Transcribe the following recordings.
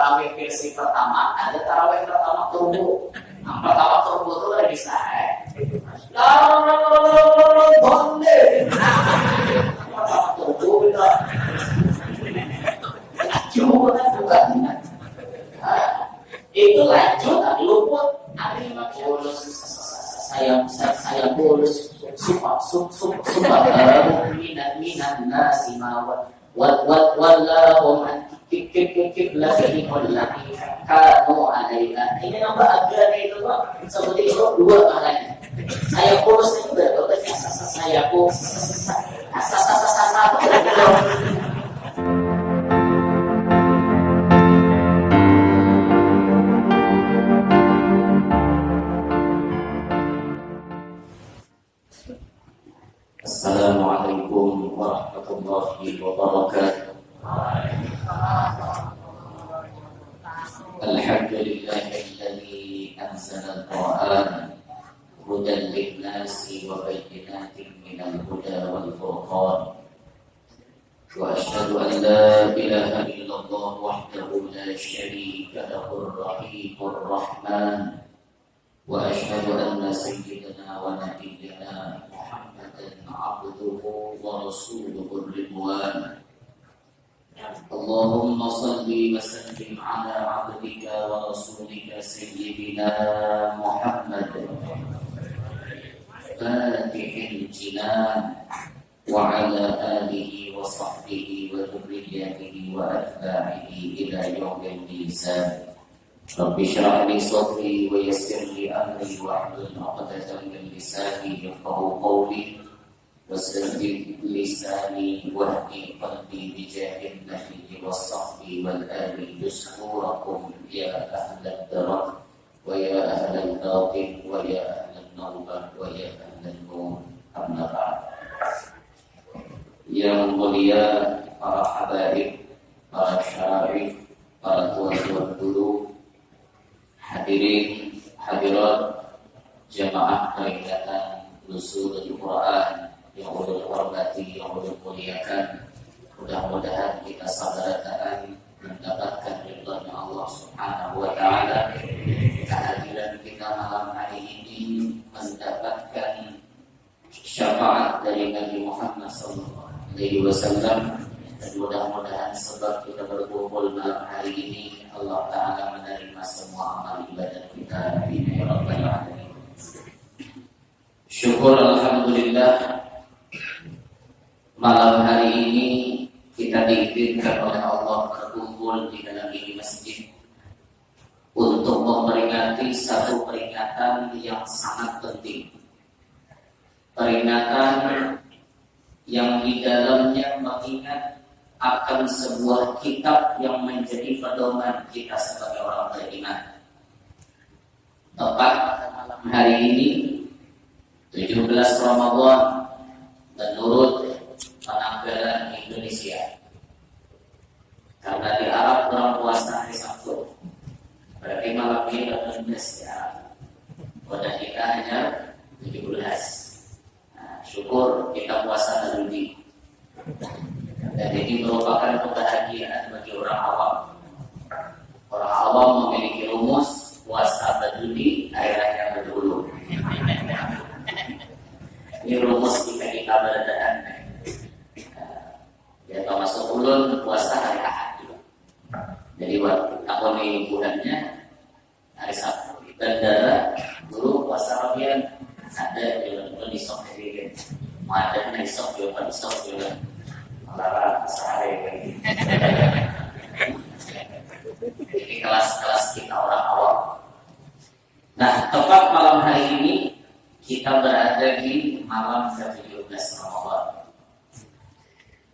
tarawih versi pertama, ada tarawih pertama turbo. Nah, pertama turbo itu lagi saya. Bonde. Pertama turbo itu. Cuma bukan. Itu lanjut, luput. Ada yang bolos, saya bolos. Sumpah, minat nasi mawar. Wallahu kik lagi kanu alaina. Ini nama agama itu Pak. Seperti itu dua maknanya. Saya bolos itu berarti saya bolos. Assalamualaikum warahmatullahi wabarakatuh. Alhamdulillahilladzi anzala al-Qur'an hudan lin-nasi wa bayyinatin minal huda wal furqan. Wa asyhadu an la ilaha illallah wahdahu la syarika lahu ar-rahimur rahman. Wa asyhadu anna sayyidana wa nabiyyana Muhammadan abduhu wa rasuluhu ridwan. Allahumma salli wa sallim ala abdika wa rasulika sayyidina Muhammad fatihil jinan wa ala alihi wa sahbihi wa dhurriyyatihi wa atba'ihi ila yawmil mizan. Rabbi shrah li sadri wa yassir li amri wa hlul 'uqdatam min lisani yafqahu qawli wasaddid lisani wahdi qalbi bijahil nabiyyi was-sahbi wal ali yusurakum ya ahlal darak wa ya ahlal batin wa ya ahlal nawbah wa ya ahlal nur amma ba'd. Yang mulia para habaib, para syarif, para tuan-tuan guru, hadirin hadirat jamaah peringatan Nuzulul Quran yang ulul hormati, yang ulul muliakan. Mudah-mudahan kita sabaratan mendapatkan ridhonya Allah Subhanahu wa taala. Kehadiran kita malam hari ini mendapatkan syafaat dari Nabi Muhammad sallallahu alaihi wasallam. Dan mudah-mudahan sebab kita berkumpul malam hari ini Allah Ta'ala menerima semua amal ibadah kita. Amin ya rabbal alamin. Syukur alhamdulillah, malam hari ini kita diizinkan oleh Allah berkumpul di dalam ini masjid untuk memperingati satu peringatan yang sangat penting. Peringatan yang di dalamnya mengingat akan sebuah kitab yang menjadi pedoman kita sebagai orang beriman. Tepat malam hari ini 17 Ramadan menurut penanggalan Indonesia. Karena di Arab orang puasa hari Sabtu, berarti malam ini 18 ya. Pada kita hanya 17. Nah, syukur kita puasa lebih. Dan ini merupakan kebahagiaan bagi orang awam. Orang awam memiliki rumus puasa berduli, airnya berdulu. Ini rumus kita berdaan. Ya, termasuk ulun puasa hari Ahad juga. Jadi waktu tahun ini bulannya hari Sabtu. Bandara dulu puasa Rabian ada ulun isok hari ini. Ada isok juga juga. Lara sehari. Jadi kelas-kelas kita orang awam. Nah, tepat malam hari ini kita berada di malam ke-17 Ramadan.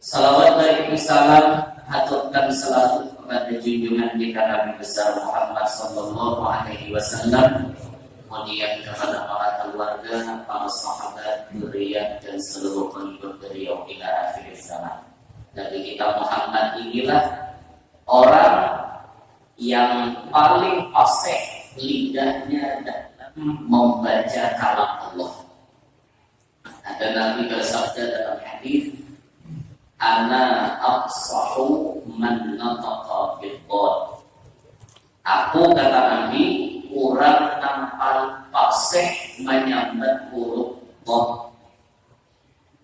Salawat baik salam haturkan selalu kepada junjungan kita Nabi besar Muhammad sallallahu alaihi wasallam, kemudian kepada para keluarga, para sahabat, dzurriyyah dan seluruh pengikut beliau hingga akhir zaman. Nabi kita Muhammad inilah orang yang paling fasih lidahnya dalam membaca kalam Allah. Ada Nabi bersabda dalam hadis, "Ana aqsahu man nataqa bil-qad." Aku kata Nabi, kurang nampal fasih menyambat huruf dha.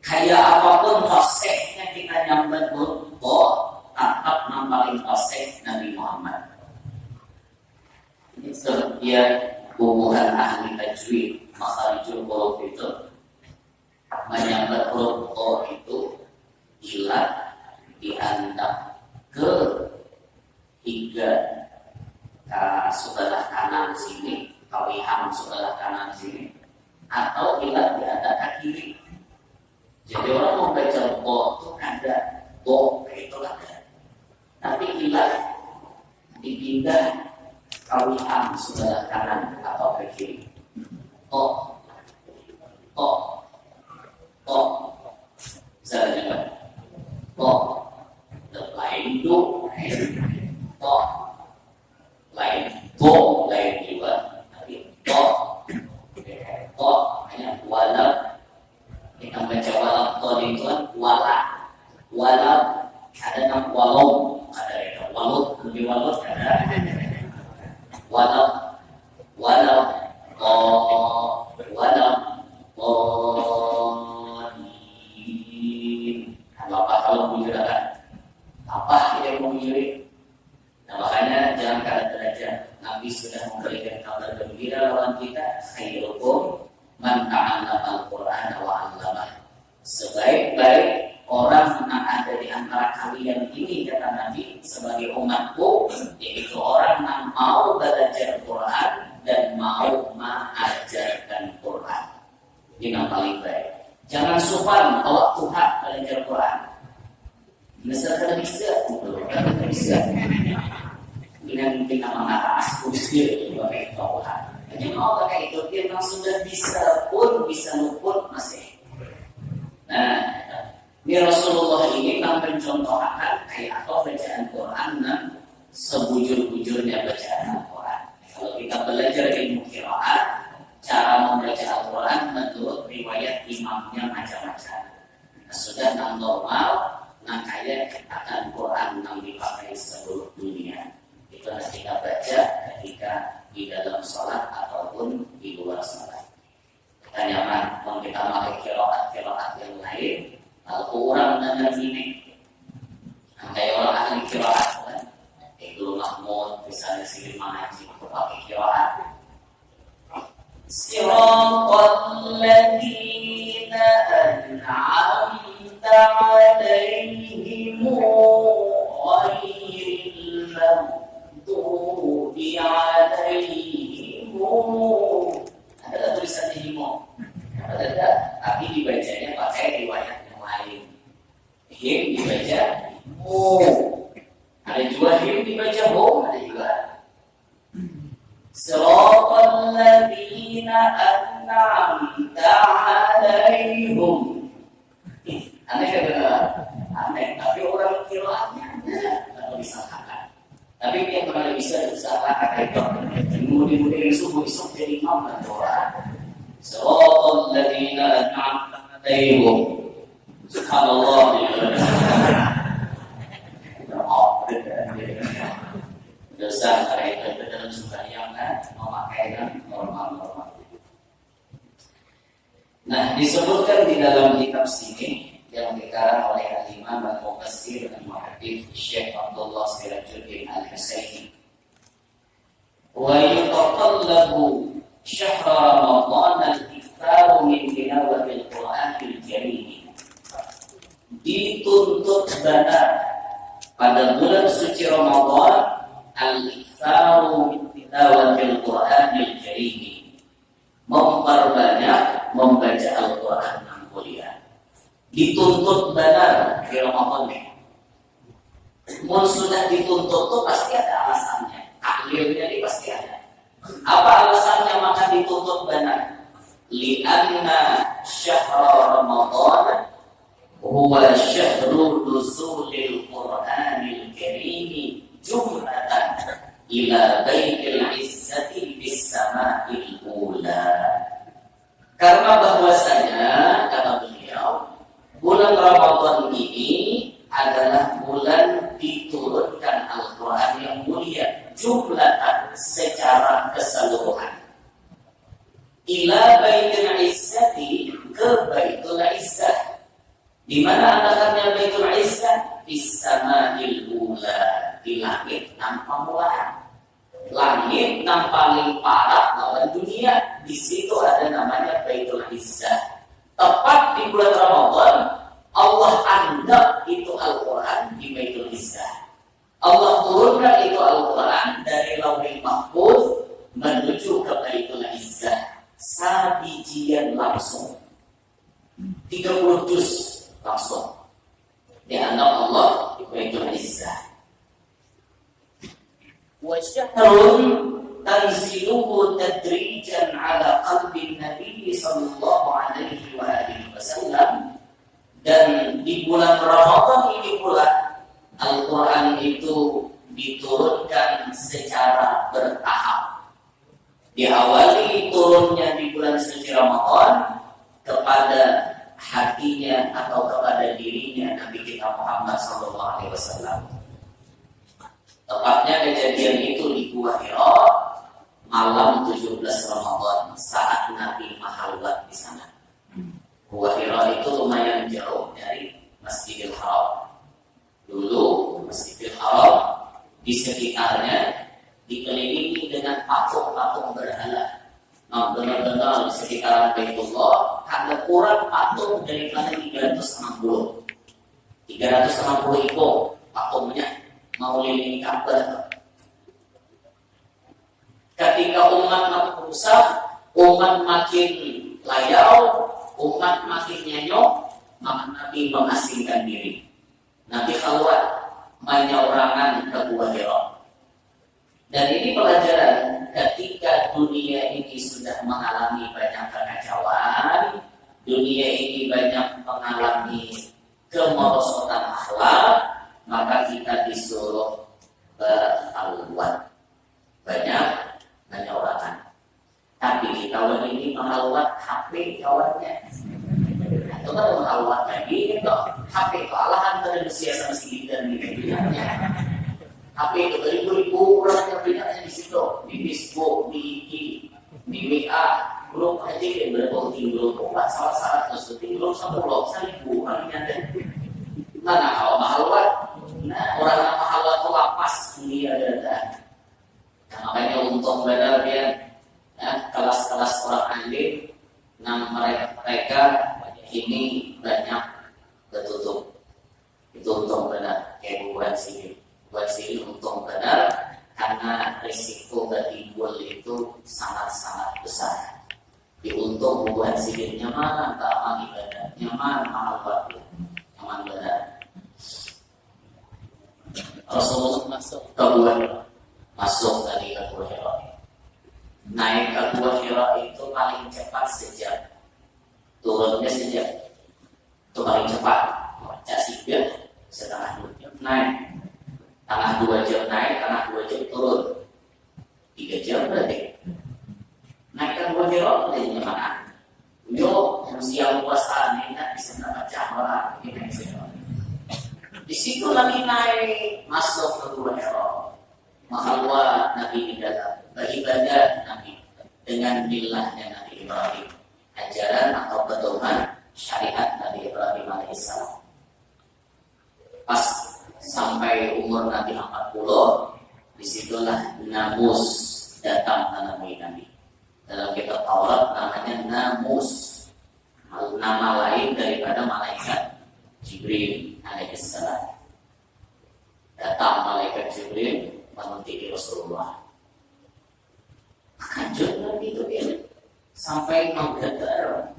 Kayak apapun fasihnya kita nyambat huruf dha, tetap nampalin fasih Nabi Muhammad. Ini sebagian hubungan ahli tajwid makharijul huruf itu menyambat huruf dha itu ilat diantap ke tiga sebelah kanan sini, kawiham sebelah kanan sini, atau ilat diantap ke kiri. Jadi orang mau baca bo itu ada bo itu ada, tapi ilat dipindah kawiham sebelah kanan atau ke kiri. To, to, to, misalnya to, lain do, to, lain do, lain juga, tapi to, to hanya walau. Kita baca walau to itu kan walau ada nama walau, ada itu walau, lebih walau ada walau kalau menggunakan apa yang memilih. Nah makanya jangan kalian belajar. Nabi sudah memberikan kabar gembira lawan kita, khairukum man ta'allama al-Qur'an wa 'allamah. Sebaik-baik orang yang ada di antara kalian ini, kata Nabi, sebagai umatku, yaitu orang yang mau belajar Quran dan mau mengajarkan Quran. Ini yang paling baik. Jangan sufan kalau Tuhan belajar Quran. Misalkan bisa, dengan kita mengatas kusir sebagai Tuhan. Jadi mau pakai itu, dia memang sudah bisa pun, bisa luput masih. Nah, ini Rasulullah ini yang mencontohkan kayak apa bacaan Quran dan sebujur-bujurnya bacaan Al-Quran. Kalau kita belajar ilmu qiraat, cara membaca Al-Quran menurut riwayat imamnya macam-macam. Nah, sudah yang normal, nah kayak akan Quran yang dipakai seluruh dunia. Itu harus kita baca ketika di dalam sholat ataupun di luar sholat. Kita nyaman, kalau kita pakai qiraat yang lain, Al-Quran dan ini kayak orang ahli qiraat kan, Ibnu Mahmud misalnya si Haji pakai qiraat Siratal ladzina an'amta 'alaihim ghairil maghdubi 'alaihim. Ada tulisannya himo, ada tapi dibacanya pakai riwayat lain. Him dibaca mu, ada juga him dibaca hum, ada juga siratal ladzina an'amta 'alaihim. Aneh kan? Aneh, tapi orang qiraatnya kalau disalahkan. Tapi yang mana bisa diusahakan itu mudah-mudahan yang subuh esok jadi imam dan doa. Siratal ladzina an'amta 'alaihim. Subhanallah. Dosa mereka itu dalam sembahyang kan memakai normal-normal. Nah, disebutkan di dalam kitab sini yang dikarang oleh Al-Imam Al-Mufassir Al-Muhaddits Syekh Abdullah Sirajuddin Al-Husaini. Wa yutaqallabu syahra Ramadan al-iktsaru min tilawatil Qur'anil Karim. Dituntut benar pada bulan suci Ramadan al-iktsaru min tilawatil Qur'anil Karim, memperbanyak membaca Al-Qur'an yang mulia. Dituntut benar di Ramadan ini. Mau sudah dituntut tuh pasti ada alasannya. Tahlilnya ini pasti ada. Apa alasannya maka dituntut benar? Li'anna syahra Ramadan huwa syahru nuzulil Qur'anil Karim jumlatan ila baitil izzati bis sama'il ula. Karena bahwasanya kata beliau, bulan Ramadan ini adalah bulan diturunkan Al-Quran yang mulia jumlatan secara keseluruhan. Ila baitul izzati, ke baitul izzah. Di mana letaknya baitul izzah? Fis sama'il ula, di langit nang pamulaan. Langit nang paling parah lawan dunia. Di situ ada namanya baitul izzah. Tepat di bulan Ramadan, Allah anggap itu Al-Quran di baitul izzah. Allah turunkan itu Al-Quran dari Lauhul Mahfuz menuju ke baitul izzah. Sabijian langsung 30 juz langsung dianggap Allah di baitul izzah. Wa syahrun tanziluhu tadrijan ala qalbi Nabi sallallahu alaihi wa alihi wasallam. Dan di bulan Ramadan ini pula Al-Quran itu diturunkan secara bertahap. Diawali turunnya di bulan suci Ramadan kepada hatinya atau kepada dirinya Nabi kita Muhammad SAW. Tepatnya kejadian itu di Gua Hira malam 17 Ramadan saat Nabi mahalwat di sana. Gua Hira itu lumayan jauh dari Masjidil Haram. Dulu Masjidil Haram di sekitarnya dikelilingi dengan patung-patung berhala. Nah, benar-benar di sekitar Baitullah ada kurang patung daripada 360 itu patungnya mau lindungi Ka'bah. Ketika umat makin rusak, umat makin layau, umat makin nyanyok, maka Nabi mengasingkan diri. Nabi keluar menyeberangan ke Gua Hira. Dan ini pelajaran ketika dunia ini sudah mengalami banyak kekacauan, dunia ini banyak mengalami kemerosotan akhlak, maka kita disuruh berhalwat. Banyak orang. Tapi kita ini menghalwat HP kawannya. Itu kan menghalwat lagi gitu. HP kealahan manusia sama sedikit dan dunia. HP itu beribu-ribu orang yang banyaknya di situ, di Facebook, di IG, di WA, grup aja yang berarti grup salah-salah tersebut grup 10.000 orang yang ada. Mana kalau mahalwat? Nah, orang yang mahalwat itu lapas dunia ada. Nah, makanya untung benar dia kelas-kelas orang alim, nah mereka ini banyak tertutup. Itu untung benar kayak buat sini untung benar karena risiko bertimbul itu sangat-sangat besar. Diuntung buat sini nyaman, tak aman ibadah, nyaman mahal waktu, nyaman benar. Rasulullah masuk tadi ke Gua Hira. Naik ke Gua Hira itu paling cepat sejam. Turunnya sejam. Itu paling cepat. Baca sibir setengah 2 jam naik. Tengah 2 jam naik, tengah 2 jam turun. 3 jam berarti. Naik ke Gua Hira dari mana? Yo, yang siang puasa ini bisa baca orang ini di situ Nabi naik masuk ke Gua Hira. Mahalwa Nabi di dalam beribadah Nabi dengan bilahnya Nabi Ibrahim, ajaran atau pedoman syariat Nabi Ibrahim alaihissalam. Pas sampai umur Nabi 40, disitulah Namus datang menemui Nabi. Dalam kitab Taurat namanya Namus, nama lain daripada malaikat Jibril alaihissalam. Datang malaikat Jibril menuntiki Rasulullah. Kajut Nabi itu dia sampai menggetar.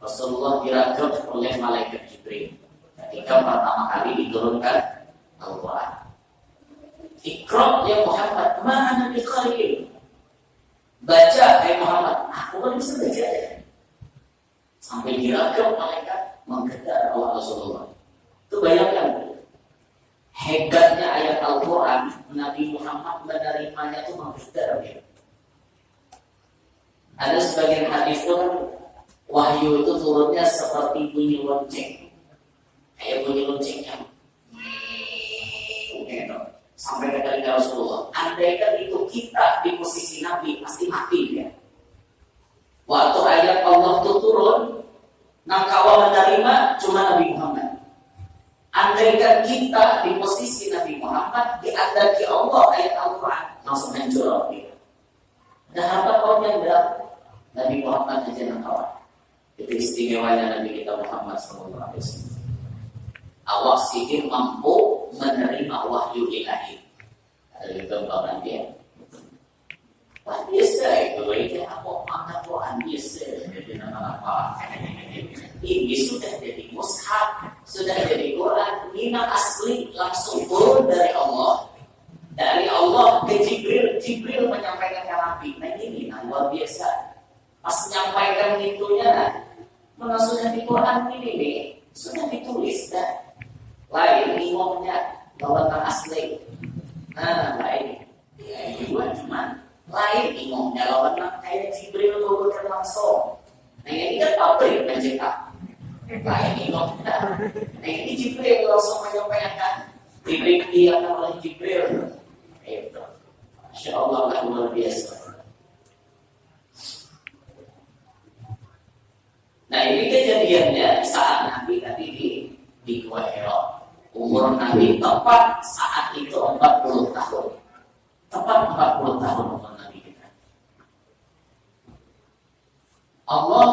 Rasulullah dirajut oleh malaikat Jibril ketika pertama kali diturunkan Al-Quran. Iqra ya Muhammad, mana biqari? Baca ya Muhammad, aku kan bisa baca ya. Sampai dirajut malaikat menggetar oleh Rasulullah. Itu bayangkan hebatnya ayat Al-Quran, Nabi Muhammad menerimanya itu menggetar ya. Ada sebagian hadis itu kan wahyu itu turunnya seperti bunyi lonceng, kayak bunyi loncengnya sampai ke telinga Rasulullah. Andaikan itu kita di posisi Nabi pasti mati ya. Waktu ayat Allah itu turun, nangkawa menerima cuma Nabi Muhammad. Andaikan kita di posisi Nabi Muhammad diandaki Allah ayat Al-Quran, langsung hancur kita. Dan apa kawannya bilang Nabi Muhammad aja nangkawa. Itu istimewanya Nabi kita Muhammad SAW. Awak sihir mampu menerima wahyu ilahi. Ada itu bahkan dia. Wah biasa itu, itu aku angkat Quran biasa. Jadi nama apa? Ini sudah jadi mushaf, sudah jadi Quran. Ini asli langsung turun dari Allah. Dari Allah ke Jibril, Jibril menyampaikan ke Nabi. Nah ini luar biasa. Pas menyampaikan itunya, mana sudah di Quran ini nih, sudah ditulis dah. Lain imamnya lawan asli. Nah lain, ya juga cuman lain imamnya lawan kayak Jibril turunkan langsung. Nah ini kan pabrik mencetak. Lain imamnya. Nah ini Jibril langsung menyampaikan. Jibril diakan oleh Jibril. Itu, Masya Allah luar biasa. Nah ini kejadiannya saat Nabi tadi di Gua Hira. Umur Nabi tepat saat itu 40 tahun. Tepat 40 tahun umur Nabi kita. Allah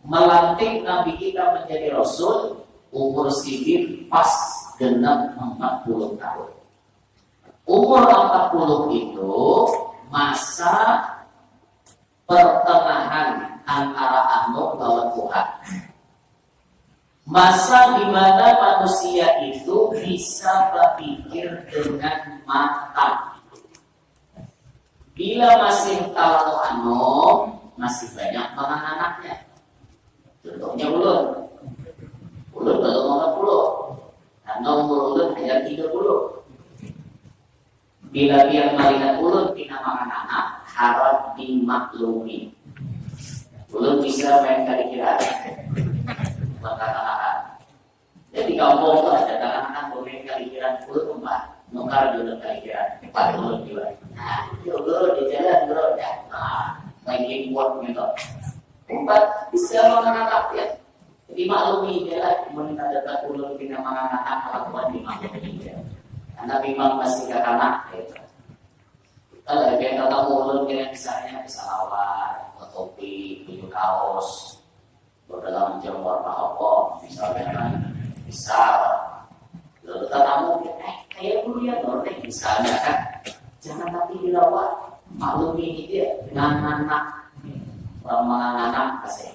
melantik Nabi kita menjadi Rasul umur sihir pas genap 40 tahun. Umur 40 itu masa pertengahan antara Nuh lawan Tuhan. Masa di mana manusia itu bisa berpikir dengan matang. Bila masih kalau masih banyak anak-anaknya. Contohnya ulun. Ulun belum 40. Karena umur ulun hanya 30. Bila dia melihat ulun tina makan anak, harap dimaklumi. Ulun bisa main kali kira. Buat anak-anak. Jadi kampung itu ada anak-anak main kali kira ulun empat. Nukar ulun kali kira. 4 ulun juga. Nah, yuk bro, di jalan bro. Ya, main game board gitu. 4 bisa makan anak ya. Dimaklumi dia lah. Meminta dekat ulun tina makan anak, kelakuan dimaklumi dia. Karena memang masih kanak gitu. Kalau yang kata ulun kira misalnya bisa lawar, topi, baju kaos, berdalam jemur apa, misalnya kan bisa. Lalu katamu, kayak dulu ya normal misalnya kan, jangan tapi dilawar, maklumi dia dengan anak, anak kasih.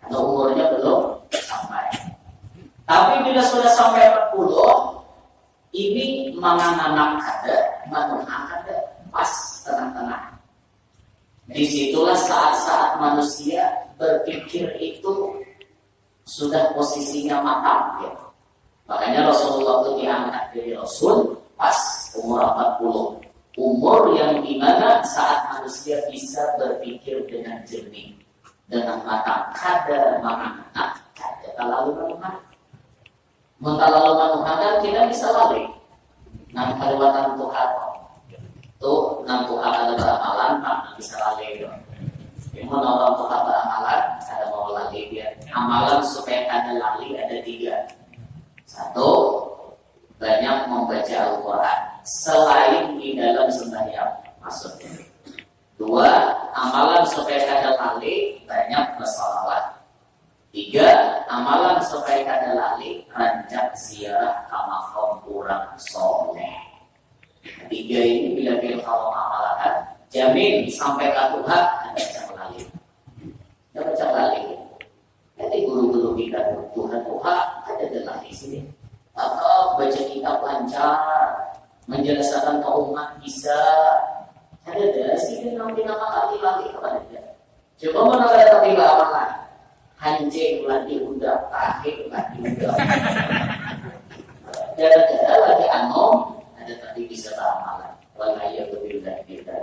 Atau umurnya belum sampai. Tapi bila sudah sampai 40, ini menganak ada, manusia ada, pas tengah-tengah. Disitulah saat-saat manusia berpikir itu sudah posisinya matang. Ya. Makanya Rasulullah itu diangkat dari Rasul pas umur 40. Umur yang dimana saat manusia bisa berpikir dengan jernih, dengan matang. Kada menganak, kada terlalu menganak. Mentalalu manuhana tidak bisa lari. Nang kaliwatan Tuhan tuh nang Tuhan ada beramalan, tak bisa lari. Menolak Tuhan beramalan, ada mau lari dia. Amalan supaya ada lari ada 3. 1, banyak membaca Al-Quran selain di dalam sembahyang maksudnya. 2, amalan supaya ada lari banyak bersalawat. 3, amalan supaya kada lali rancak ziarah ke makam orang soleh. 3 ini bila kalau amalan jamin sampai ke Tuhan ada cak lali. Ada cak lali. Jadi guru-guru kita Tuhan ada lali sini. Baca kitab lancar, menjelaskan ke umat bisa. Ada sih nanti nama lali kepada dia. Coba mana ada tapi amalan. Hancing lagi udah, tahir lagi udah. Gara-gara lagi ada tadi bisa amalan. Walaya lebih dari kita.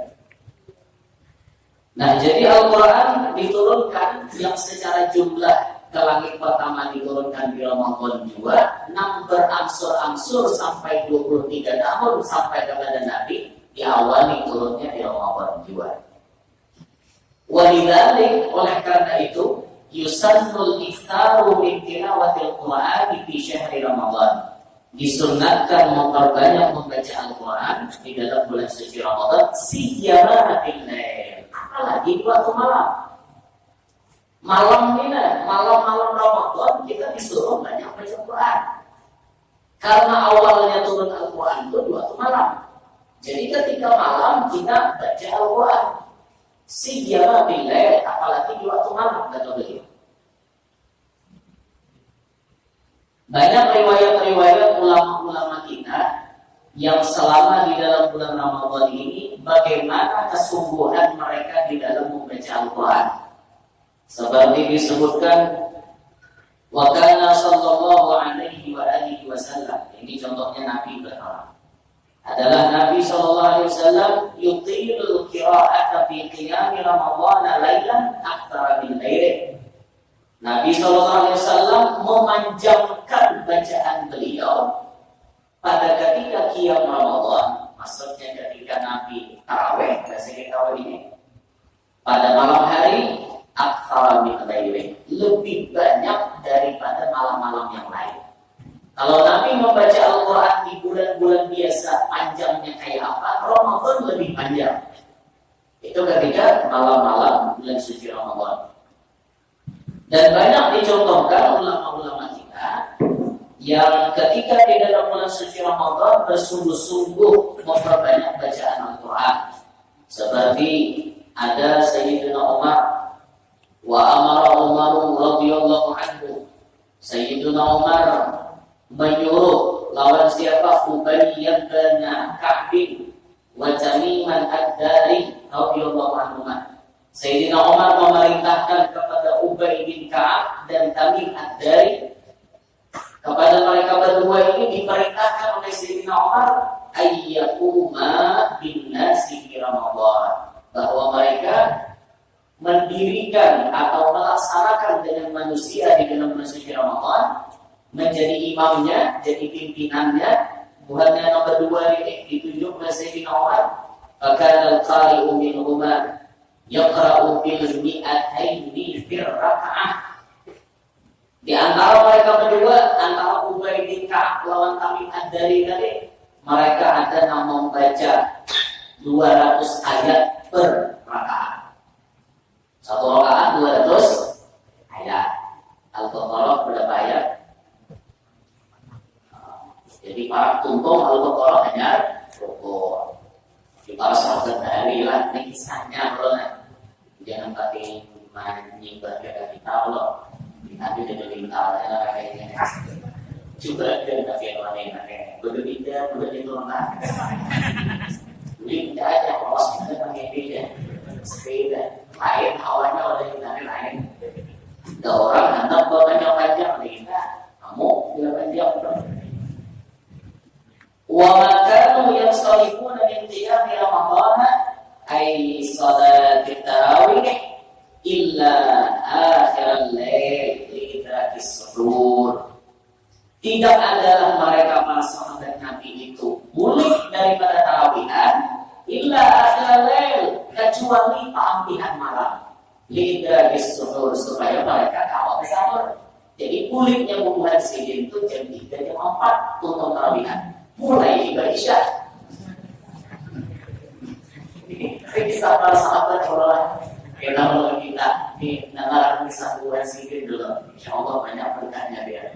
Nah, jadi Al-Quran diturunkan yang secara jumlah ke langit pertama diturunkan di Ramadan juga, 6 berangsur-angsur sampai 23 tahun sampai kepada Nabi diawali turunnya di Yusannul iktsaru min tilawatil Qur'an fi syahri Ramadan. Disunnatkan memperbanyak membaca Al-Quran di dalam bulan suci Ramadan, siyama fil lail, apalagi di waktu malam. Malam ini, malam-malam Ramadan kita disuruh banyak baca Quran. Karena awalnya turun Al-Quran itu di waktu malam. Jadi ketika malam kita baca Al-Quran, siyama fil lail, apalagi di waktu malam, kata beliau. Banyak riwayat-riwayat ulama-ulama kita yang selama di dalam bulan Ramadan ini bagaimana kesungguhan mereka di dalam membaca Al-Quran. Seperti disebutkan wa kana sallallahu alaihi wa alihi wasallam. Ini contohnya Nabi berkata. Adalah Nabi sallallahu alaihi wasallam yutilul qira'ata fi qiyam Ramadan lailan aktsara min ghairihi. Nabi SAW memanjangkan bacaan beliau pada ketika qiyam Ramadan, maksudnya ketika Nabi tarawih, bahasa tarawih ini pada malam hari, aktsara min ghairihi, lebih banyak daripada malam-malam yang lain. Kalau Nabi membaca Al-Quran di bulan-bulan biasa, panjangnya kayak apa? Ramadan lebih panjang. Itu ketika malam-malam bulan suci Ramadan. Dan banyak dicontohkan ulama-ulama kita yang ketika di dalam bulan suci Ramadan bersungguh-sungguh memperbanyak bacaan Al-Quran. Seperti ada Sayyidina Umar wa amara Umar radhiyallahu anhu. Sayyidina Umar menyuruh lawan siapa? Ubay bin Ka'b wa Tamiman ad-Dari radhiyallahu anhu. Sayyidina Umar memerintahkan kepada Ubay bin Ka'ab dan Tamim ad-Dari, kepada mereka berdua ini diperintahkan oleh Sayyidina Umar ayyakuma bin nasi fi Ramadan, bahwa mereka mendirikan atau melaksanakan dengan manusia di dalam bulan suci Ramadan, menjadi imamnya, jadi pimpinannya. Buahnya yang berdua ini ditunjuk oleh Sayyidina Umar. Fakana al-qari'u min Umar yaqra'u bil mi'ataini fir raka'ah. Di antara mereka berdua, antara Ubay bin Ka'ab lawan Tamim ad-Dari tadi, mereka ada yang membaca 200 ayat per rakaat. Satu rakaat 200 ayat. Al-Baqarah berapa ayat? Jadi para tuntung Al-Baqarah hanya rukuk. Di para sahabat dari lah, ini kisahnya bro. Jangan pakai menyibah kita Allah. Nanti udah diminta kayaknya. Coba dia pakai orang lain, berbeda itu orang. Jadi tidak ada orang yang pakai beda, sepeda lain awalnya oleh kita lain. Ada orang hendak bawa panjang kita, kamu tidak panjang bro. Wa makanu yasalifuna min qiyam Ramadan ay salat tarawih illa akhir al-lail li idrakis suhur. Tidak adalah mereka para sahabat Nabi itu mulai daripada tarawihan illa akhir al-lail, kecuali pampihan malam li idrakis suhur, supaya mereka kawal sahur. Jadi pulihnya bubuhan sidin itu jam 3 jam 4 untuk tarawihan. Mulai Isya. Kisah para sahabat Allah kalau kita di negara kesatuan sini dulu, insya Allah banyak berkahnya dia.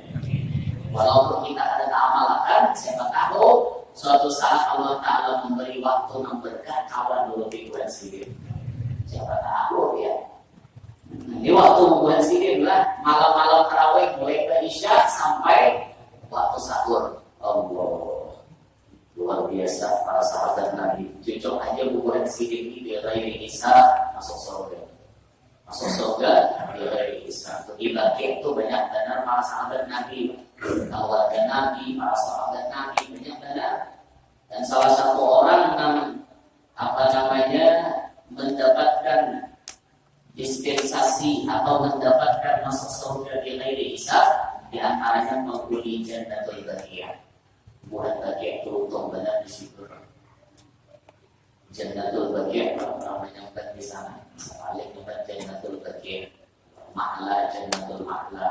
Walaupun kita ada amalkan, siapa tahu suatu saat Allah Taala memberi waktu yang berkah kawan dulu di bulan sini. Siapa tahu ya. Di waktu bulan sini lah malam-malam tarawih mulai dari Isya sampai waktu sahur. Allah. Luar biasa para sahabat Nabi. Cocok aja bubuhan sidik di ghairi hisab masuk surga. Masuk surga di ghairi hisab. Ibadah itu banyak benar para sahabat Nabi. Keluarga Nabi, para sahabat Nabi banyak benar. Dan salah satu orang yang mendapatkan dispensasi atau mendapatkan masuk surga di ghairi hisab, di antaranya penghuni Jannatul Baqiyah. Bukan bagian itu untung benar di situ. Jannatul Baqiyah, orang menyebut di sana. Saling menyebut Jannatul Baqiyah. Makna Jannatul A'la,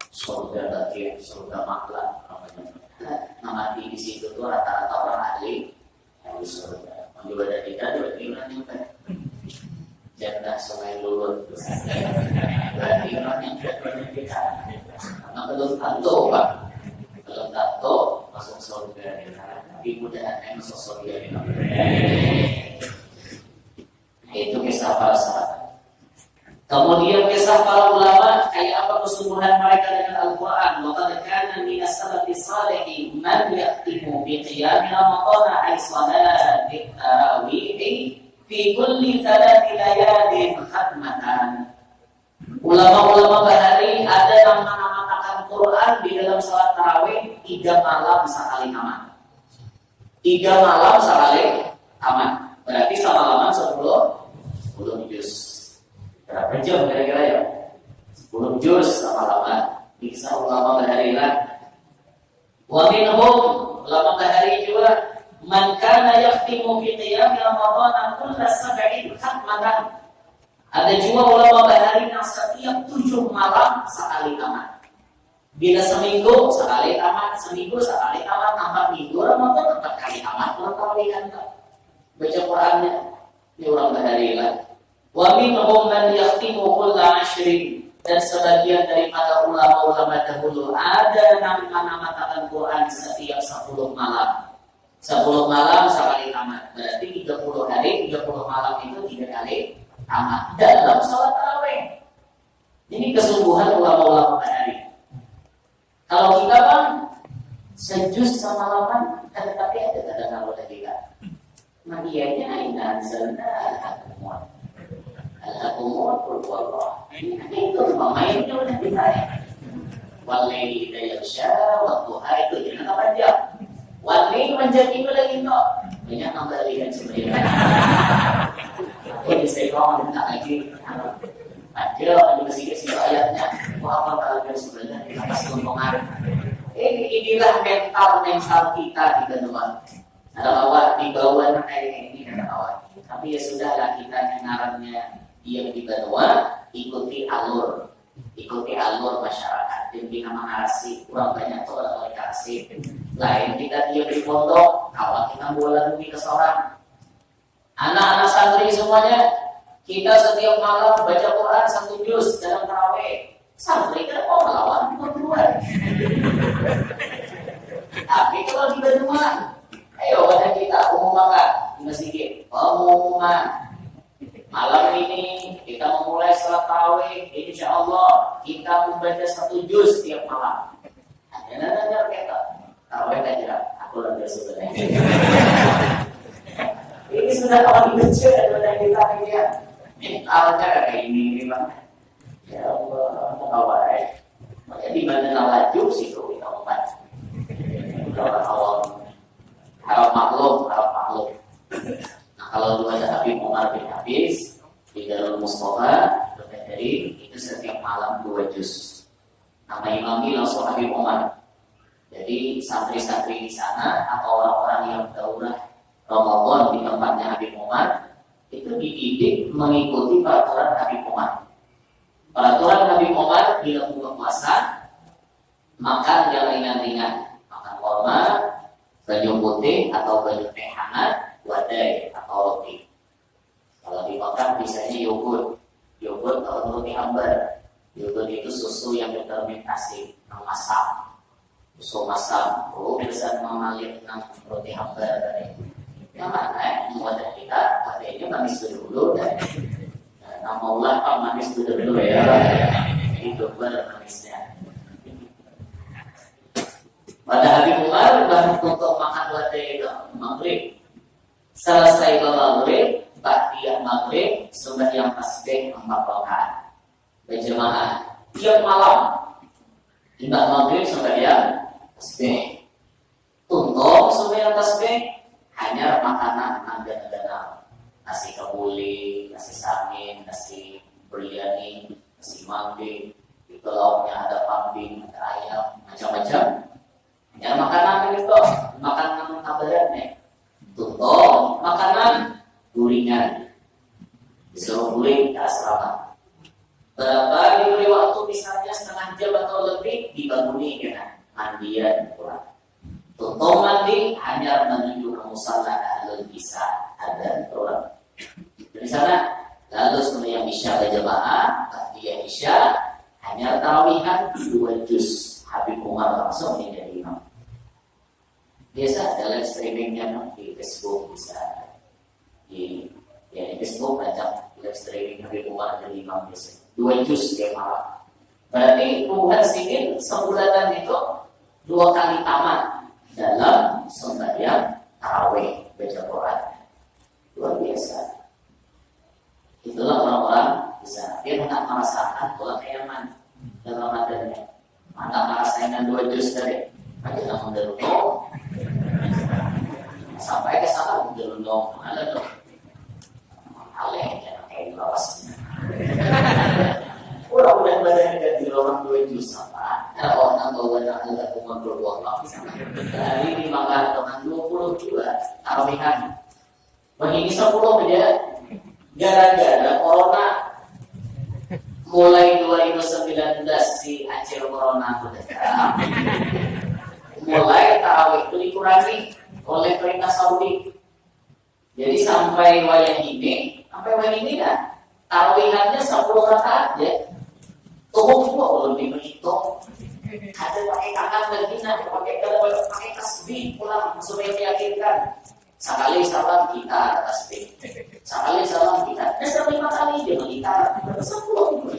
surga Baqi', surga Ma'la. Nah, mati di situ tuh rata-rata orang ahli surga. Juga dari kita juga iman juga. Jannah Sungai Lulut. Berarti orang yang tidak kita. Karena belum tentu Pak. Belum tentu masuk surga. Tapi mudah-mudahan masuk surga. Itu kisah para sahabat. Kemudian kisah para ulama, kayak apa kesungguhan mereka dengan Al-Quran. Laqad kana minas salafi salihi man yaqtimu bi qiyami Ramadan ay salati tarawih fi kulli salati layalin khatmatan. Ulama-ulama bahari ada yang mengamalkan Quran di dalam salat tarawih 3 malam sekali tamat. 3 malam sekali tamat. Berarti sama-sama 10 juz. Berapa jam kira-kira ya? 10 juz sama-sama. Bisa ulama baharilah. Wa minhum ulama bahari juga man kana yaqtimu fi qiyam Ramadan kull sab'in khatmatan. Ada juga ulama bahari yang setiap 7 malam sekali tamat. Bila seminggu sekali tamat, seminggu sekali tamat, 4 minggu Ramadan 4 kali tamat, berapa kali kan? Baca Qurannya di orang baharilah. Wa minhum man yaqtimu kulla 'ashrin, dan sebagian daripada ulama-ulama dahulu ada yang mengamalkan Quran setiap 10 malam. 10 malam sekali tamat. Berarti 30 hari, 30 malam itu 3 kali tamat dalam salat tarawih. Ini kesungguhan ulama-ulama bahari. Kalau kita Bang sejus sama lapan, tapi ada kadang-kadang udah kita. Magianya inna anzalna al-Qur'an. Al-Qur'an berwallah. Itu pemainnya udah kita ya. Walaili idza yaghsha wa duha itu jangan panjang. Walaili menjadi lagi no. Banyak kembalikan sebenarnya. Aku bisa ngomong tak lagi. Ada masih ayatnya. Apa kalau sebenarnya kita pasti ngomongan. Inilah mental kita di benua. Kalau di bawah kayak ini kan awal. Tapi ya sudahlah, kita ngarannya diam di benua, ikuti alur masyarakat. Dan kita mengarasi kurang banyak tuh orang kasih. Lain kita diam di pondok, kalau kita bola lebih ke seorang. Anak-anak santri semuanya, kita setiap malam baca Quran 1 juz dalam tarawih. Santri kan mau melawan berdua. Tapi kalau di benua, ayo pada kita umumkan di masjid. Pengumuman malam ini kita memulai salat tarawih. Insyaallah kita membaca 1 juz setiap malam. Ada kita tarawih aja. Aku lagi sebenarnya. Ini sudah kalau dibaca ada kita ini ya. Alnya kayak ini Bang. Ya Allah, awal. Jadi mana laju situ kita membaca. Kalau awal harap maklum. Nah, kalau dua Habib Umar bin Hafiz di Darul Mustafa dari itu setiap malam 2 juz. Nama imamnya langsung Habib Umar. Jadi santri-santri di sana atau orang-orang yang daurah Ramadan di tempatnya Habib Umar itu dididik mengikuti peraturan Habib Umar. Peraturan Habib Umar bila buka puasa makan yang ringan-ringan, makan kurma, baju putih atau baju teh hangat, wadai atau roti. Kalau dimakan biasanya yogurt atau roti hambar. Yogurt itu susu yang fermentasi, masak, susu masak. Bisa mengalir roti hambar tadi. Yang mana wadah kita wadainya manis dulu dan nama Allah Pak manis dulu ya. Ini double manisnya. Pada Habib Umar baru untuk makan wadai itu maghrib. Selesai maghrib, ba'diyah maghrib, sembahyang tasbih 4 rakaat. Berjamaah tiap malam. Tiba maghrib sembahyang tasbih. Untuk sembahyang tasbih hanya makanan agak-agak nasi kebuli, nasi samin, nasi biryani, nasi mangga, itu lauknya ada kambing, ada ayam, macam-macam. Hanya makanan itu, makanan tabarannya. Tutup makanan guringan, disuruh guring ke asrama. Berapa diberi waktu misalnya setengah jam atau lebih dibanguni dengan mandian pulang. Tutup mandi hanya menuju ke musala ahlul bisa ada pulang. Di sana lalu sembahyang isya berjamaah, dia isya hanya tarawihan 2 juz. Habib Umar langsung menjadi imam. Biasa ada live streamingnya di Facebook bisa di Facebook banyak live streaming Habib Umar jadi imam biasa. 2 juz dia malam. Berarti Tuhan ingin sebulanan itu 2 kali tamat dalam sembahyang tarawih baca Quran. Luar biasa. Itulah orang-orang bisa. Dia tidak merasakan pulang ke Yaman dalam Ramadannya. Mantap merasakan 2 juz tadi. Akhirnya menderunung. Sampai ke sana menderunung. Mana tuh? Aleh jangan kayak bawasnya. Mudah-mudahan badannya tidak dirorong 2 juz sama. Kalau orang bawa dengan Allah mengontrol Allah. Hari ini maka dengan 22 tarawihan. Begini 10 aja. Gara-gara corona mulai 2019 si Aceh corona itu datang. Mulai tarawih itu dikurangi oleh perintah Saudi. Jadi sampai wayang ini kan tarawihannya 10 rakaat ya. Tuh juga belum dihitung. Ada pakai kakak lagi, ada pakai tasbih pulang supaya meyakinkan. Sekali salam kita tasbih, sekali salam kita. Dan 5 kali dia kita 10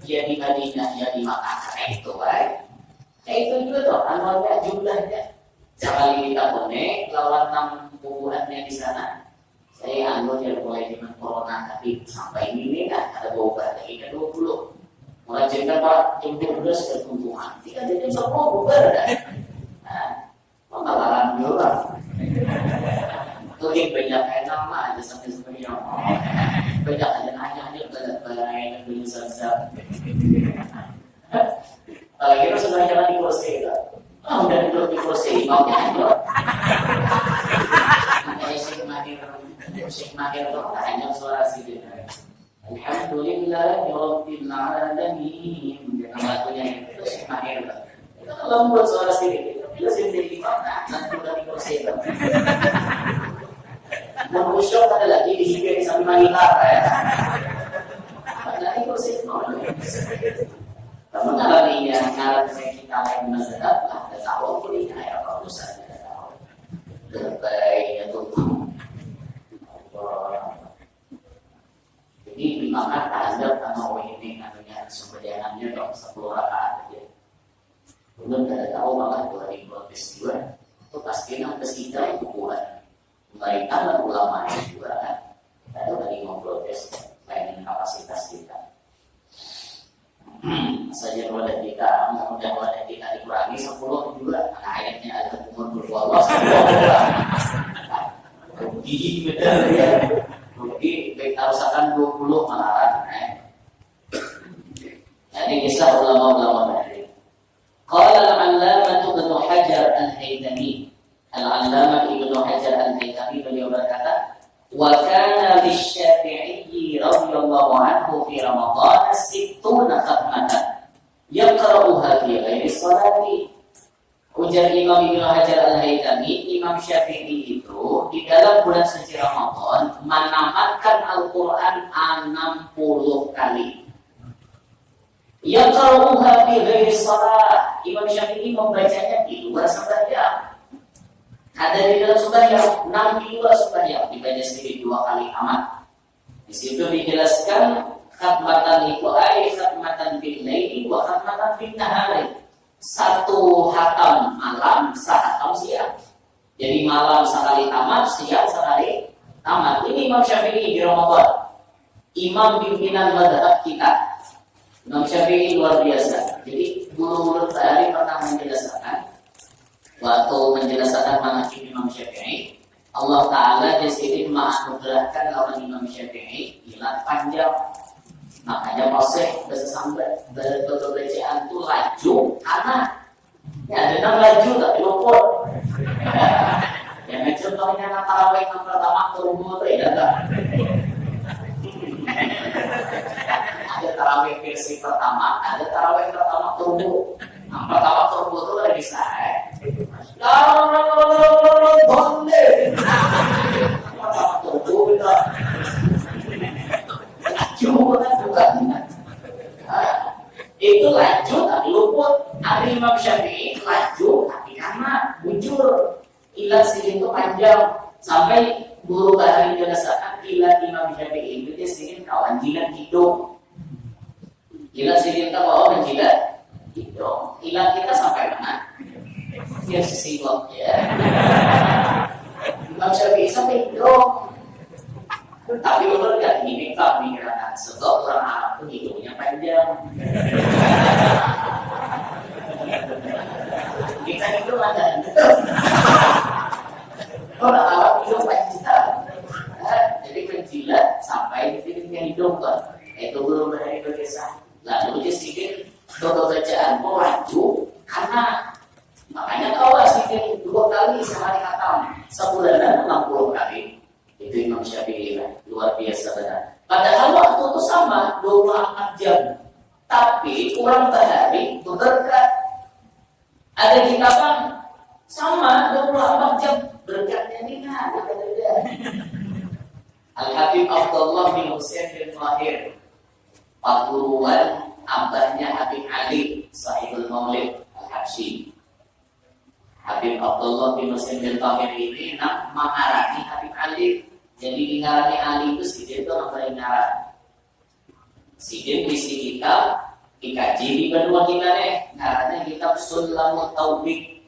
dia di Madinah, dia di Makkah kayak itu, baik. Kayak itu juga tuh, anualnya jumlahnya. Sekali kita bonek lawan 6 bubuhannya di sana. Saya anggap dia mulai dengan corona, tapi sampai ini kan ada bubar lagi ke 20. Mulai cerita Pak jam 12 ke tumbuhan. 3 jam 10 bubar dah. Nah, pengalaman juga. Tuh banyak nama aja sampai-sampai yang banyak aja hanya barang-barang yang besar. Kalau kita sudah jalan di kursi lah. Udah duduk di kursi, maunya aja. Syekh Mahir itu hanya suara sini. Alhamdulillah Rabbil Alamin. Nama lagunya itu Syekh Mahir. Itu kalau membuat suara sini, itu sendiri di mana? Nanti udah di kursi itu. Mengusyok ada lagi di sini sambil mengilar ya. Ada di kursi itu. Kamu ngalaminya ngalamnya kita yang mazhab lah. Ada tahu kuliah ya kalau misalnya ada tahu. Terbaiknya tuh. Jadi dimakan terhadap nama ini namanya sembayangannya dong 10 rakaat aja. Belum ada tahu malah 2022 itu pasti yang ketiga itu buat pemerintah dan ulama juga kan. Ada lagi mau protes lain kapasitas kita. Saja wadah kita, mudah-mudahan wadah kita dikurangi 10 juga. Karena ayatnya ada umur berbuat 10. Gigi betul ya. Rugi kita usahakan 20 malahan. Jadi kisah ulama-ulama tadi. Qala al-'allamah Ibnu Hajar al-Haytami. Al-'allamah Ibnu Hajar al-Haytami beliau berkata, "Wa kana lisy-Syafi'i radhiyallahu anhu fi Ramadan 60 khatmatan yaqra'uha fi ghairi sholati." Ujar Imam Ibnu Hajar al-Haytami, Imam Syafi'i itu di dalam bulan suci Ramadan menamatkan Al-Quran 60 kali. Yaqra'uha fi ghairi shalah. Imam Syafi'i membacanya di luar sembahyang. Ada di dalam sembahyang, 6 di luar sembahyang, dibaca sendiri 2 kali tamat. Di situ dijelaskan khatmatan itu khatmatan fil laili wa khatmatan fil nahari. 1 khatam malam, 1 khatam siang. Jadi malam sekali tamat, siang sekali tamat. Ini Imam Syafi'i di Ramadan. Imam pimpinan mazhab kita. Imam Syafi'i luar biasa. Jadi guru-guru tadi pernah menjelaskan waktu menjelaskan manhaj Imam Syafi'i, Allah Ta'ala di sini menganugerahkan lawan Imam Syafi'i hilang panjang. Makanya proses bersambat berbacaan itu laju karena ya ada laju tapi luput. Yang contohnya tarawih yang pertama turun itu ya enggak. sesi pertama, ada tarawih pertama turbo. Nah, pertama turbo itu lagi saya. Bonde. Pertama turbo itu. Laju kan juga. Itu laju tapi luput. Ada Imam Syafi'i laju tapi karena bujur. Ilat sini itu panjang sampai guru bahari menjelaskan ilat Imam Syafi'i itu sini kawan jilat hidung. Jilat sini kita bawa menjilat hidung. Ilat kita sampai mana? Dia sesibuk ya. Imam Syafi'i sampai hidung. Tapi benar gak ini kami kira sebab orang Arab itu hidungnya panjang. Kita hidung ada. Orang Arab hidung panjang. Jadi penjilat sampai di hidung kan. Itu belum dari Indonesia. Lalu dia sedikit dodo bacaan melaju karena makanya kau sedikit 2 kali sehari khatam, sebulanan 60 kali. Itu Imam Syafi'i luar biasa benar. Padahal waktu itu sama 24 jam, tapi kurang sehari itu berkat. Ada kitaban sama 24 jam berkatnya ini ada beda. Al-Habib Abdullah bin Husain bin Mahir, Paturuan abahnya Habib Ali Sahibul Maulid Al-Habsyi. Habib Abdullah bin Husain bin Mahir ini nak mengarani Habib Ali. Jadi ngarani Ali itu sedikit itu namanya ngaran. Sidin isi kitab dikaji di kedua kita nih. Ngarannya kitab Sulamut Taubik.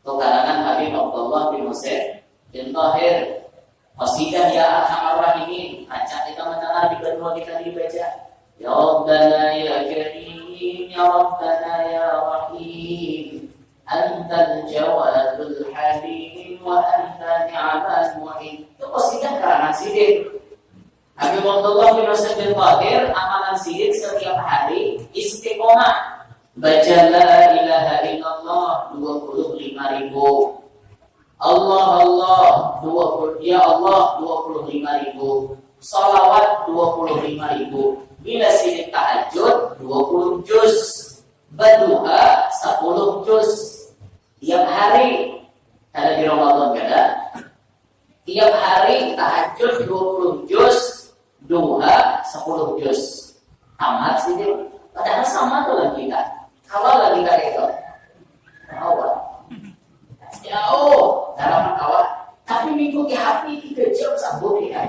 Itu karangan Habib Abdullah bin Husain bin Mahir. Qasidah ya Arhamar Rahimin. Acak kita mendengar di kedua kita dibaca. Ya Rabbana ya Karim, ya Rabbana ya Rahim, Antal Jawadul Halim, wa anta ni'mal mu'in. Itu qasidah karangan Sidin. Habib Abdullah bin Husain bin Mahir amalan Sidin setiap hari istiqomah baca la ilaha illallah 25.000. Allah Allah 20, ya Allah 25.000. Salawat 25.000. Bila Sidin tahajud 20 juz. Berdoa 10 juz tiap hari. Kalau di Ramadan kada tiap hari tahajud 20 juz, doa 10 juz. Amat sih dia. Padahal sama tuh lagi kita. Kalau lagi kita itu awal jauh dalam awal, tapi mengikuti hati 3 jam sambut ya.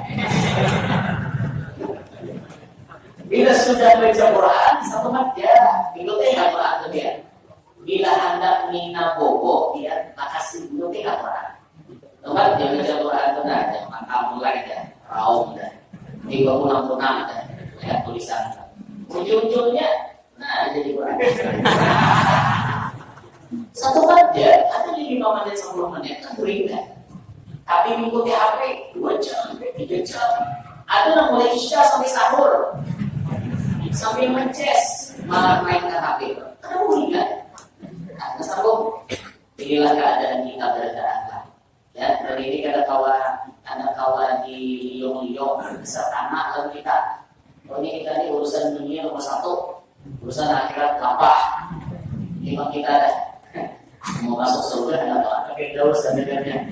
Bila sudah baca Quran, satu ya, ikuti Quran itu dia. Bila Anda mina bobo, dia makasih ikuti Quran. Tempat dia baca Quran itu dah, jangan kamu lagi dah, raum dah, 36 dah, lihat tulisan. Ujung-ujungnya, nah jadi Quran. Satu aja, atau di 5 menit 10 menit kan beringat. Tapi mengikuti HP 2 jam, 3 jam. Ada yang mulai isya sampai sahur. Sambil mences main ke HP. Kenapa ingat? Karena sambung. Inilah keadaan kita berada. Ya, dari ini ada kawan di Liong-Liong beserta anak lalu kita. Oh ini kita ini urusan dunia nomor 1, urusan akhirat lapah. Memang kita ada mau masuk surga atau apa kita urusan dengannya.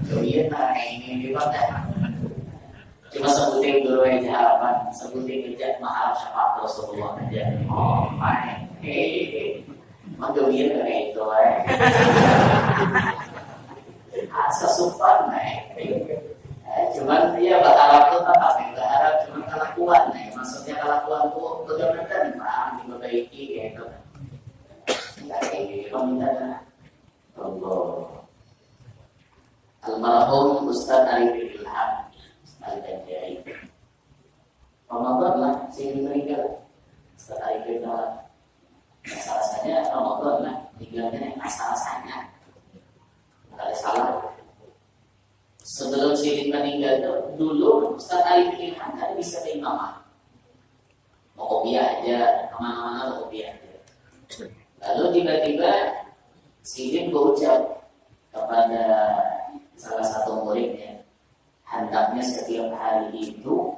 Jadi ini memang cuma sebutin dulu aja harapan, sebutin aja mahal syafaat Rasulullah aja. Oh, main. Mendolir kayak itu, asa supan, cuman dia batal itu tetap berharap cuma kelakuan, maksudnya kelakuan itu betul-betul paham diperbaiki gitu. Enggak kayak gitu, minta Allah. Almarhum Ustaz Arifin Ilham Al-Banjari. Ramadan lah, sini meninggal. Ustaz Arifin Ilham. Masalahnya Ramadan lah, tinggalnya masalahnya. Tidak ada salah. Sebelum Sidin meninggal itu, dulu Ustaz Arifin Ilham kan bisa imamah. Mau kopiah aja, kemana-mana mau kopiah aja. Lalu tiba-tiba Sidin berucap kepada salah satu muridnya, hendaknya setiap hari itu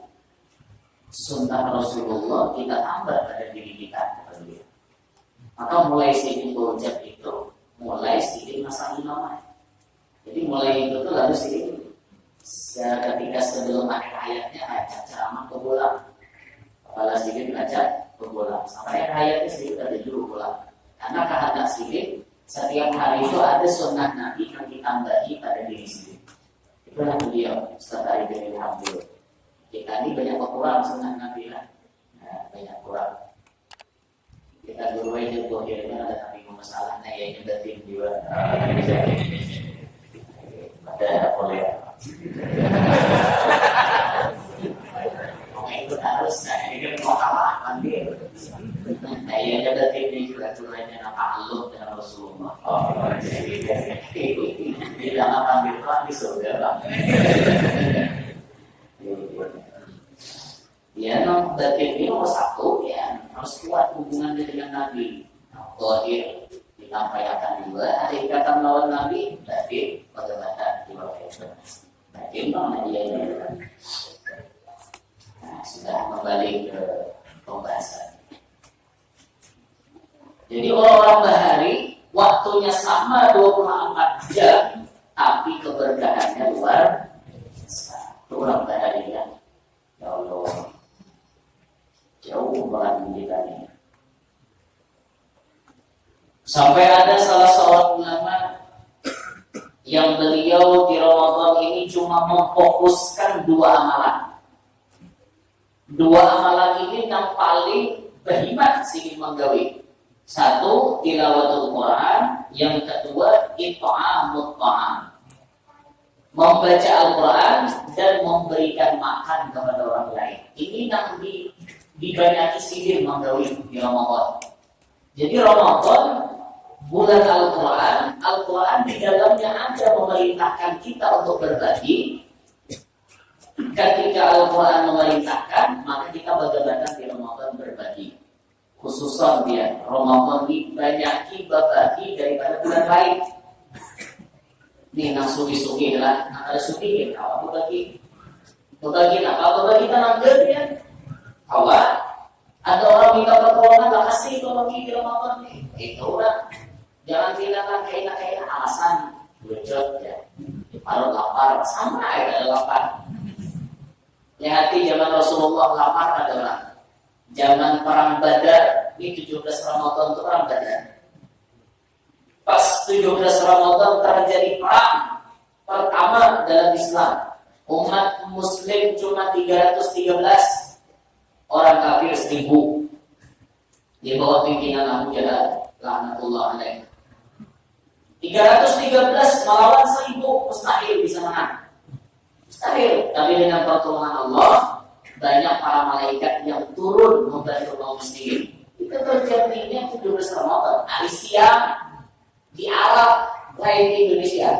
sunnah Rasulullah kita tambah pada diri kita. Maka mulai sedikit berucap itu, mulai sedikit masa imamah. Jadi mulai itu tuh lalu sedikit ketika sebelum akhir ayatnya ajak ceramah ke bola. Kepala sedikit ajak ke bola. Sampai akhir ayatnya sedikit ada dulu bola. Karena kehendak sedikit setiap hari itu ada sunnah Nabi yang ditambahi pada diri sendiri. Itulah beliau setelah hari ini alhamdulillah. Kita ini banyak kurang sunnah Nabi lah. Nah, banyak kurang. Kita dulu aja tuh akhirnya ada Nabi masalahnya ya nyedatin juga. Ada boleh. Mau ikut harus saya ini mau kalah nanti. Nah ya nyedatin ini juga curahnya takluk dengan Rasulullah. Tidak akan berperan di surga bang. Ya, batin ini nomor satu ya harus kuat hubungannya dengan Nabi. Zahir disampaikan juga, ada ikatan lawan Nabi, batin bagaimana diwakilkan. Batin mana dia ini? Nah, sudah kembali ke pembahasan. Jadi orang-orang Bahari waktunya sama 24 jam, tapi keberkahannya luar biasa. Orang Bahari ya, ya Allah. Jauh banget kita ini. Sampai ada salah seorang ulama yang beliau di Ramadan ini cuma memfokuskan dua amalan. Dua amalan ini yang paling berhemat sih menggawi. Satu, tilawatul Quran. Yang kedua, it'amut ta'am. Membaca Al-Quran dan memberikan makan kepada orang lain. Ini yang dibanyaki sihir menggawi di Ramadan. Jadi Ramadan bulan Al-Quran, Al-Quran di dalamnya ada memerintahkan kita untuk berbagi. Ketika Al-Quran memerintahkan, maka kita bagaimana di Ramadan berbagi. Khususan dia Ramadan dibanyaki berbagi daripada bulan lain. Nih nang suki-suki lah, nang ada suki kalau berbagi. Berbagi apa? Berbagi tanah ya. Awak ada orang minta pertolongan tak kasih tolong di Ramadan nih. Itu udah jangan tinggalkan kain alasan bocor ya. Baru lapar sama ada lapar. Hati zaman Rasulullah lapar adalah zaman perang Badar. Ini 17 Ramadan itu perang Badar. Pas 17 Ramadan terjadi perang pertama dalam Islam. Umat Muslim cuma 313. Orang kafir 1000 di bawah pimpinan Abu Jahal laknatullah alaih. 313 melawan 1000 mustahil bisa menang. Mustahil. Tapi dengan pertolongan Allah banyak para malaikat yang turun membantu kaum muslimin. Itu terjadinya 17 Ramadan. Hari siang di Arab lain di Indonesia.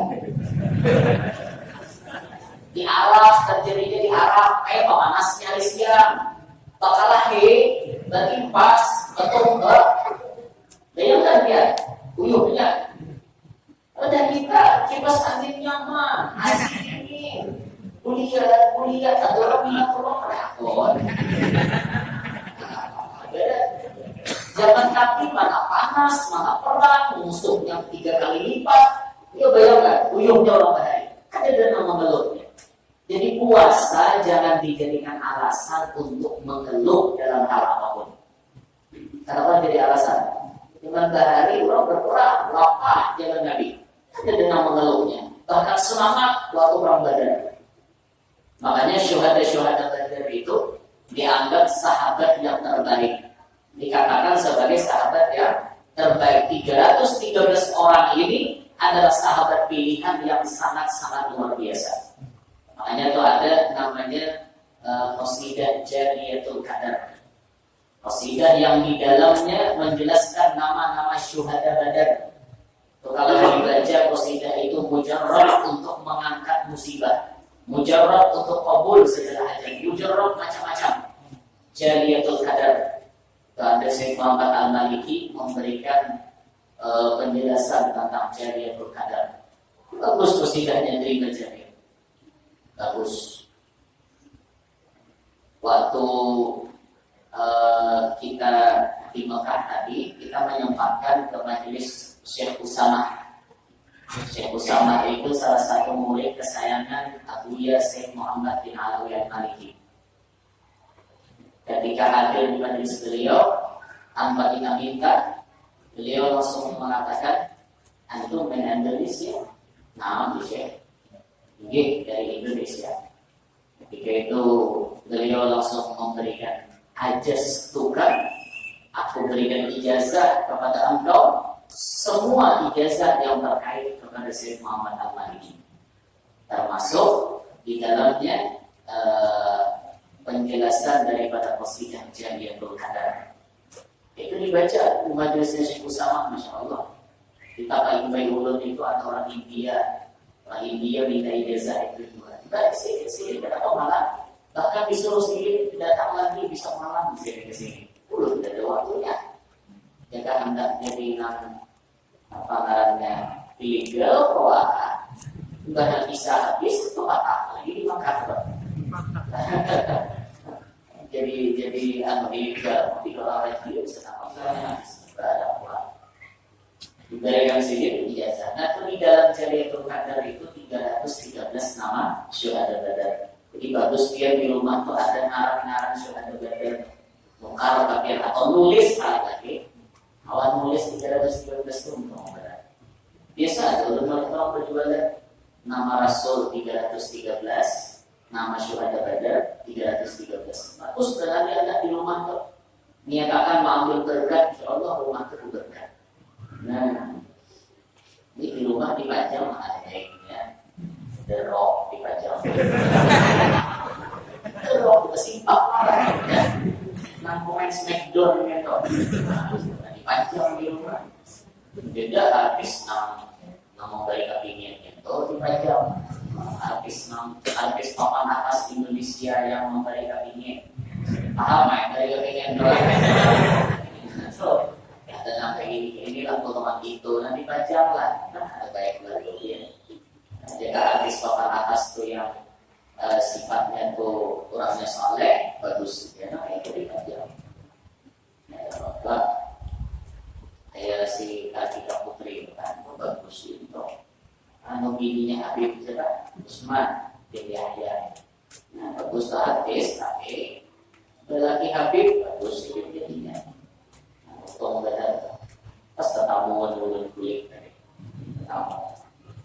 Di Arab terjadinya di Arab kayak panasnya hari siang. Bakalah berarti pas betul enggak? Bayangkan dia uyuhnya. Dan kita kipas angin nyaman, asik ini. Kuliah, ada orang minat tolong rekor. Zaman kaki mana panas, mana perang, musuh yang 3 kali lipat. Ya bayangkan, uyuhnya orang Bahari. Ada nama mengeluknya. Jadi puasa jangan dijadikan alasan untuk mengeluh dalam hal apapun. Kenapa jadi alasan? Dengan Bahari orang berperang, lapar jalan Nabi. Ada dengan mengeluhnya. Bahkan semangat waktu perang Badar. Makanya syuhada-syuhada Badar itu dianggap sahabat yang terbaik. Dikatakan sebagai sahabat yang terbaik. 313 orang ini adalah sahabat pilihan yang sangat-sangat luar biasa. Makanya itu ada namanya qasidah Jariyatul Qadar. Qasidah yang di dalamnya menjelaskan nama-nama syuhada Badar. Kalau dibaca qasidah itu mujarrad untuk mengangkat musibah, mujarrad untuk qabul segala hajat, mujarrad macam-macam. Jariyatul Qadar. Ada Syekh Muhammad Al-Maliki memberikan penjelasan tentang Jariyatul Qadar. Bagus qasidahnya, terima kasih. Bagus. waktu kita di Mekah tadi, kita menyempatkan ke majelis Syekh Usamah. Syekh Usamah itu salah satu murid kesayangan Abuya Syekh Muhammad bin Alawi Al-Maliki. Ketika hadir di majelis beliau, tanpa kita minta, beliau langsung mengatakan, antum dari Indonesia? Nah, Syekh, ini dari Indonesia. Ketika itu beliau langsung memberikan ajas tukar, aku berikan ijazah kepada engkau, semua ijazah yang terkait kepada Syekh Muhammad Al-Maliki, termasuk di dalamnya penjelasan daripada qasidah Jamiatul Qadar. Itu dibaca di majelisnya Syekh Usamah, Masya Allah. Kita Pak Ibai Ulun itu ada orang India. Orang India minta ijazah itu juga. Kita kesini kenapa malam? Bahkan disuruh sendiri datang lagi bisa malam kesini. Ulun tidak ada waktunya. Jika hendak jadi ngarannya ilegal, wah, sudah bisa habis itu apa lagi di Mekah. jadi ilegal, tidak orang lain bisa apa ada apa. Diberikan sedikit ijazah. Nah, itu di dalam Jariyatul Qadar itu 313 nama syuhada Badar. Jadi bagus dia di rumah tuh ada ngarang-ngarang syuhada Badar. Mungkar tapi atau nulis lagi. Awal nulis 313 itu mau Badar. Biasa tuh orang berjualan nama Rasul 313, nama syuhada Badar 313. Bagus berarti ada di rumah tuh. Niatakan mengambil berkat, insyaallah rumah itu berkat. Nah, ini di rumah dipajang ada ya, derok dipajang, derok kesimpak parah ya, nah pemain Smackdown gitu, dipajang di rumah, beda habis nama balik kepingin itu dipajang, habis papan atas Indonesia yang memberi kepingin, paham ya dari kepingin doang. So, dan sampai inilah potongan itu nanti pajang lah, ada baik lagi ya. Jika habis papan atas tuh yang sifatnya tuh kurangnya soleh, bagus ya, nah itu dipajang. Ya, maka kayak si Kartika Putri kan, bagus itu. Anu bininya Habib siapa? Usman bin Yahya. Nah bagus tuh hadis, tapi lagi Habib bagus itu jadinya. Tong benar, pas tetamu dulu kulit, tamu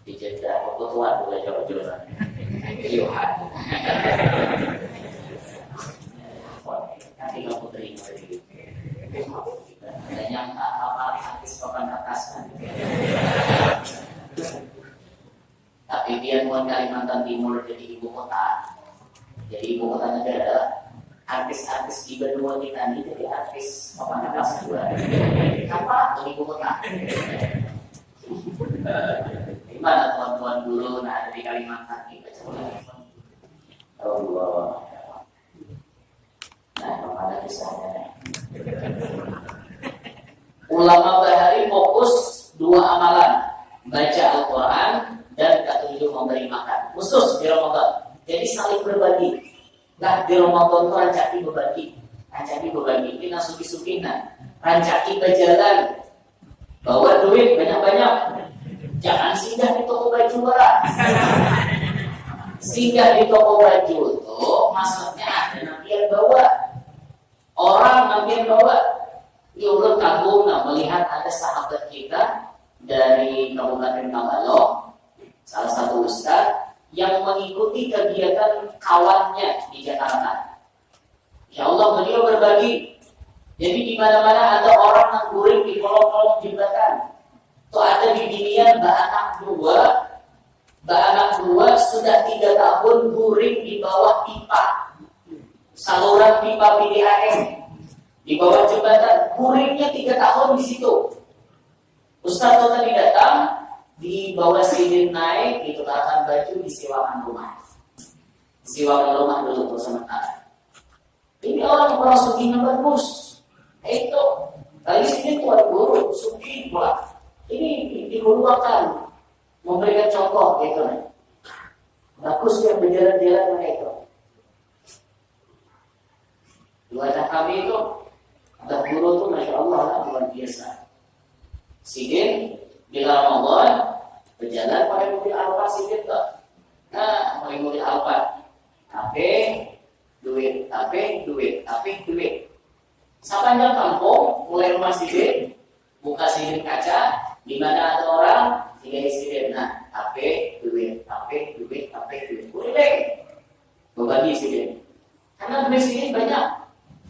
dijeda kebutuhan boleh coba-coba, Yohan, nanti kamu terima dari ada yang apa habis papan atas kan, tapi dia buat Kalimantan Timur jadi ibu kota negara. Artis-artis di benua kita ini jadi artis papan atas juga. Apa tuh ibu kota? Gimana tuan-tuan dulu nah dari Kalimantan kita coba. Nah, pada kisahnya. Ulama Bahari fokus 2 amalan, baca Al-Quran dan ketujuh memberi makan, khusus di Ramadan. Jadi saling berbagi. Nah di Ramadan itu rancaki berbagi, kita suki-sukinan, rancaki berjalan, bawa duit banyak-banyak, jangan singgah di toko baju murah. Singgah di toko baju itu maksudnya ada nampian bawa, orang nampian bawa. Ya ulun kagum melihat ada sahabat kita dari Kabupaten Tabalong, salah satu ustaz yang mengikuti kegiatan kawannya di Jakarta. Ya Allah, beliau berbagi. Jadi di mana-mana ada orang yang guring di kolong-kolong jembatan. Tuh ada di binian mbak anak dua sudah 3 tahun guring di bawah pipa, saluran pipa PDAM di bawah jembatan. Guringnya 3 tahun di situ. Ustaz tadi datang, di bawah sidin naik, ditukarkan baju, disewakan rumah. Disewakan rumah dulu sementara. Ini orang suginya bagus. Itu kali sini tuan guru sugi pula. Ini dikeluarkan, memberikan contoh gitu. Bagus yang berjalan-jalan itu. Ibadah kami itu ada guru tuh Masya Allah luar biasa. Sidin bila Ramadan berjalan pakai mobil Alfa Sidin tuh. Nah, pakai mobil Alfa. Tapi duit. Sepanjang kampung, mulai rumah Sidin, buka Sidin kaca, di mana ada orang, tinggal Sidin. Nah, duit. Boleh deh, berbagi Sidin. Karena duit Sidin banyak.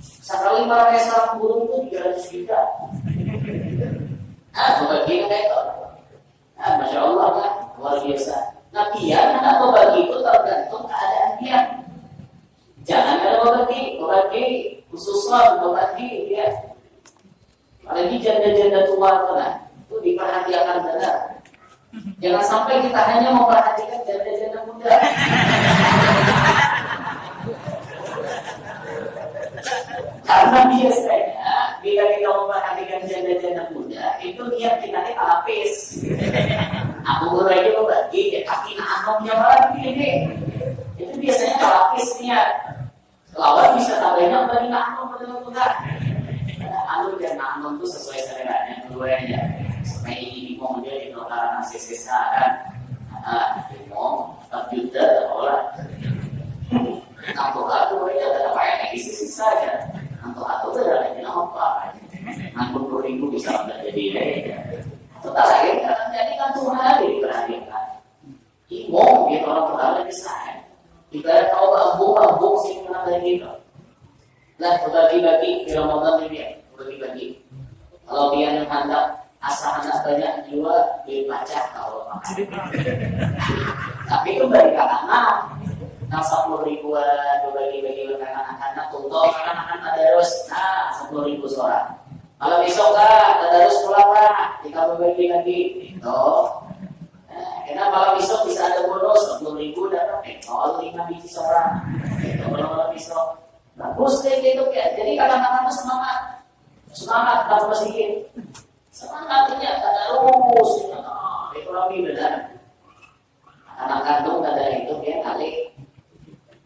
Sekali para sarang burung itu 300 juta. Berbagi kayak itu. Masya Allah kan, luar biasa. Nah, biar anak berbagi itu tergantung keadaan dia. Jangan ada berbagi khususnya berbagi dia. Apalagi janda-janda tua itu diperhatikan benar. Jangan sampai kita hanya memperhatikan janda-janda muda. Karena biasanya bila kita memperhatikan janda-janda muda, itu niat kita ini lapis. Aku mulai itu berbagi, tapi anomnya lagi ini. Itu biasanya lapis niat. Lawan bisa tambahnya bagi anom muda. Anu dan anom itu sesuai seleranya keduanya. Supaya ini mau dia di lokal sisa kan. Mau 4 juta orang. Kantor aku itu ada apa yang sisa saja. Kantor aku itu ada lagi apa? 60.000 bisa jadi deh. Total lagi kan jadi kantor hari diperhatikan. Imong dia orang terlalu besar. Ibarat kau bambung sih kena dari gitu. Lah berbagi-bagi di Ramadan ini dia berbagi-bagi. Kalau dia yang hendak asal hendak banyak juga dibaca kalau makan. Tapi kembali ke anak, yang 10.000 berbagi-bagi ke anak-anak untuk anak-anak tadarus. 10.000 seorang. Kalau besok tadarus pulang jika berbagi lagi itu. Karena malam besok bisa ada bonus 10.000 dapat 5 biji seorang. Itu malam besok. Bagus deh gitu ya. Jadi kadang-kadang semangat kalau sedikit. Semangatnya terus. Itu lebih benar. Anak kandung ada itu dia kali.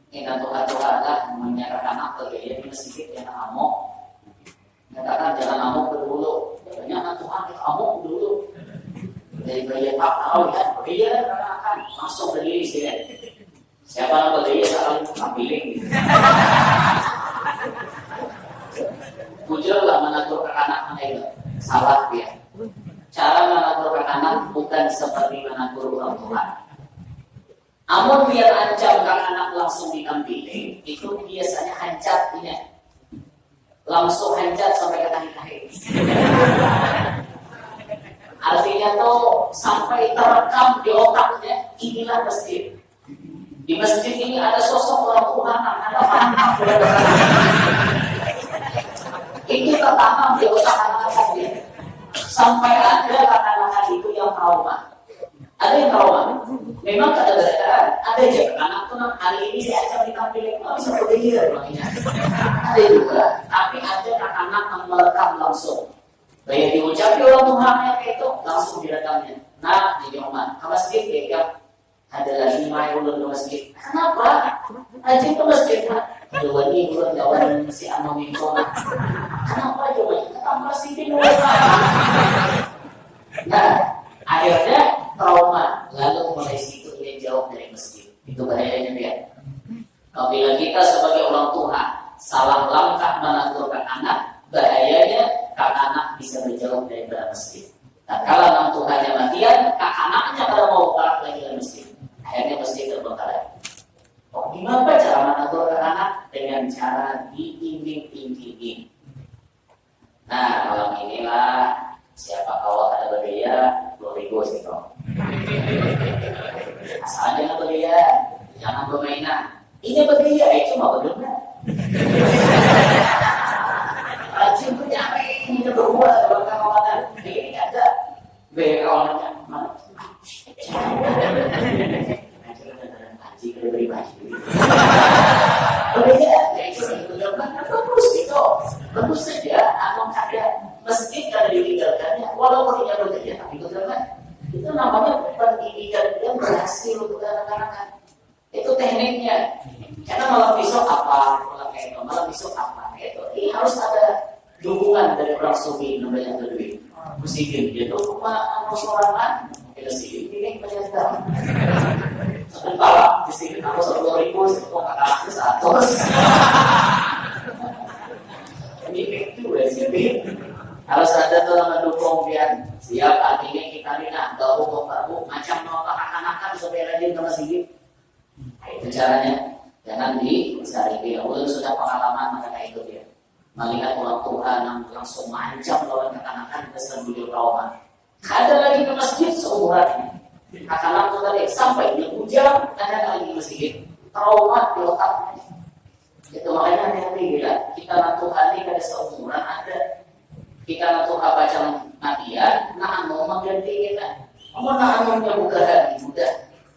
Ini kantor-kantor menyerahkan anak kerja di masjid yang amok. Katakan jangan amok dulu. Banyak anak Tuhan amok dulu. Dari bayi tak tahu kan, dia akan masuk ke diri sini. Siapa yang berdiri saling ambilin. Bujurlah menaturkan anak itu salah dia. Cara menaturkan anak bukan seperti menatur orang tua. Amun biar ancamkan anak langsung diambilin, itu biasanya hancatnya. Langsung hancat sampai ke kaki-kaki. Artinya tuh sampai terekam di otaknya, inilah masjid. Di masjid ini ada sosok orang Tuhan, ada mantap. Itu tertanam di otak anak-anak dia. Sampai ada anak-anak itu yang trauma. Ada yang trauma. Memang keadaan ada aja anak tuh hari ini diajak ditampilin, bisa berdiri makanya. Ada juga, tapi ada anak-anak yang merekam langsung. Baik diucapkan orang Tuhannya itu langsung direkamnya. Nah, di rumah, ke masjid ya, ada lagi ulun ke masjid. Kenapa? Aja ke masjid, dua ini ulun lawan si Amamiko. Kenapa coba? Kita masih di luar. Nah, akhirnya trauma, lalu mulai situ dia jauh dari masjid. Itu bahayanya dia. Apabila kita sebagai orang tua salah langkah menaturkan anak, bahayanya kak anak bisa berjauh dari masjid. Nah, kalau orang tuanya matian, kak anaknya kalau mau balik lagi ke masjid, akhirnya masjid terbengkalai. Gimana cara menaturkan anak? Dengan cara diimbing-imbing. Nah, malam inilah siapa kau ada berbeda 2.000 sih kau. Asal jangan berbeda, jangan bermainan. Ini berbeda, cuma berbeda. Rajin punya apa ini berubah bahkan orang ini ada backgroundnya mana? Haji beri baju. Berbeda, itu bagus itu, bagus saja. Akan ada masjid kalau ditinggalkannya, walaupun tidak bekerja tapi bekerja. Itu namanya pendidikan yang berhasil untuk anak-anak. Itu tekniknya. Karena malam besok apa, malam besok apa. Itu ini harus ada dukungan dari orang sufi yang banyak duit. Musikin dia tuh cuma sorangan, kita sih ini banyak sekali. Sebentar, disikin aku 10.000, itu kakaknya 100. Ini juga sih. Harus ada tuh mendukung biar siap artinya kita nih baru macam mau anak-anak supaya rajin ke masjid. Itu caranya. Jangan disariki. Allah sudah pengalaman mengenai itu dia. Melihat orang Tuhan yang langsung mancam lawan kekanakan besar beliau trauma. Ada lagi ke masjid seumurannya. Kekanakan itu tadi sampai dia hujan ada lagi ke masjid. Trauma di otaknya. Itu makanya hati-hati bila kita Tuhan ini ada seumuran ada. Kita nanti baca matian, nah mau mengganti kita. Mau nah mau mudah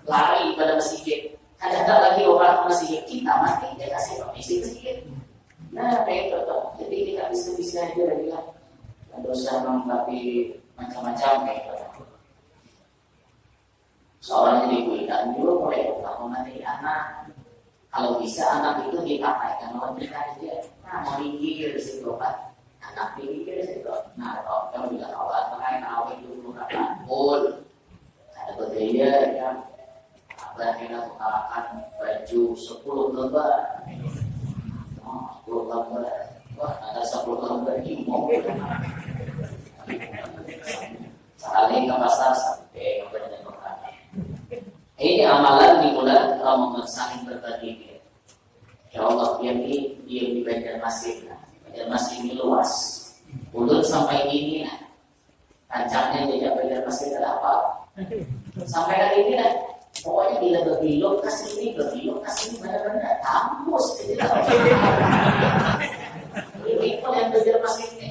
lari pada masjid. Ada lagi orang masjid kita mati dia kasih permisi masjid. Nah kayak itu tuh. Jadi kita bisa aja lagi lah. Dosa tapi macam-macam kayak itu. Soalnya di kuliah dulu mulai kalau nanti anak. Kalau bisa anak itu dipakaikan oleh mereka aja. Nah mau minggir di situ kan. Anak pikir itu, nah kalau kamu bilang awal, makanya awal itu menggunakan pun ada budaya yang apa kita tukarkan baju 10 lembar, 10 lembar, wah ada 10 lembar ini mau sekali ke pasar sampai kepada Tuhan. Ini amalan di bulan Ramadan saling berbagi. Ya Allah yang di Banjarmasin. Masih ini luas, mulut sampai ini, kancangnya tidak belajar masih ada apa, sampai hari ini lah, pokoknya bila berbelok kasih ini benar-benar kampus, tidak. Ini pun yang Banjarmasin ini,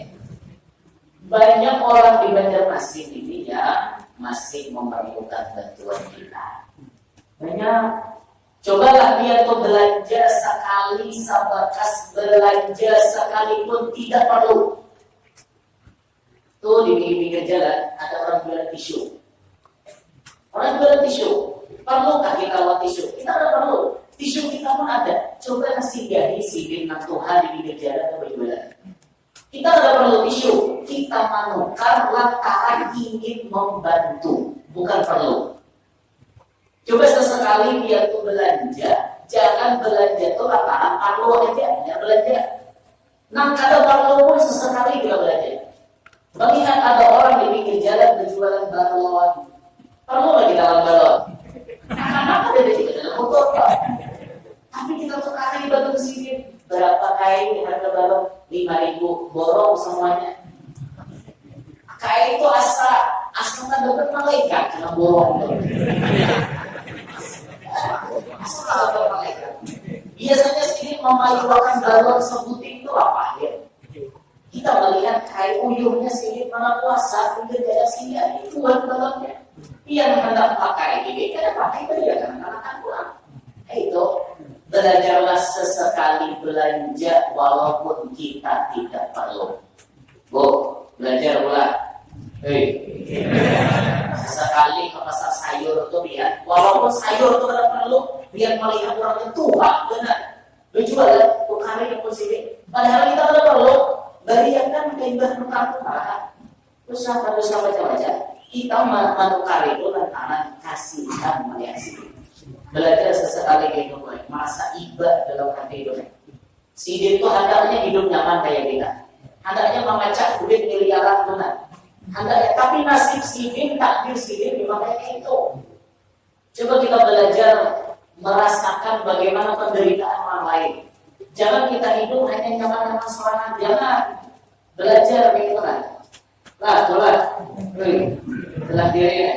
banyak orang di Banjarmasin ini yang masih memerlukan bantuan kita, banyak. Cobalah dia tuh belanja sekali, sabakas belanja sekalipun tidak perlu. Tuh di pinggir jalan ada orang jualan tisu. Orang jualan tisu, perlukah kita bawa tisu? Kita tidak perlu. Tisu kita pun ada. Coba kasih jadi sidin Tuhan di pinggir jalan atau berjualan. Kita tidak perlu tisu. Kita menukar lantaran ingin membantu, bukan perlu. Coba sesekali dia tuh belanja, jangan belanja tuh lantaran perlu aja, ya belanja. Nah kalau perlu pun sesekali dia belanja. Melihat ada orang di pinggir jalan berjualan balon, perlu lagi dalam balon. Kenapa dia di dalam motor pak? Tapi kita tuh kali batu sini berapa kain harga balon 5.000 borong semuanya. Kain itu asal kan dapat malaikat karena borong tuh. Biasanya sini memajukan balon sebuting itu apa ya? Kita melihat kain uyuhnya sini mana puasa, pinggir jalan sini ada buat balonnya. Yang hendak pakai ini kan pakai beli karena kan kurang. Itu belajarlah sesekali belanja walaupun kita tidak perlu. Bu, belajar pula. Sesekali ke pasar sayur itu lihat, walaupun sayur itu tidak perlu, biar melihat orang itu tua benar. Berjualan bukan yang positif. Padahal kita tidak perlu. Barian kan keindah tukar-tukar. Terus macam-macam. Kita menukar itu lantaran kasihan melihat sini. Belajar sesekali kayak gitu, merasa ibadah dalam hati itu. Sidin itu hendaknya hidup nyaman kayak kita. Hendaknya memecah duit miliaran benar. Hendaknya, tapi nasib sidin, takdir sidin dimana itu. Coba kita belajar merasakan bagaimana penderitaan orang lain. Jangan kita hidup hanya nyaman-nyaman serangan. Jangan belajar gitu kan. Coba. Belah diri.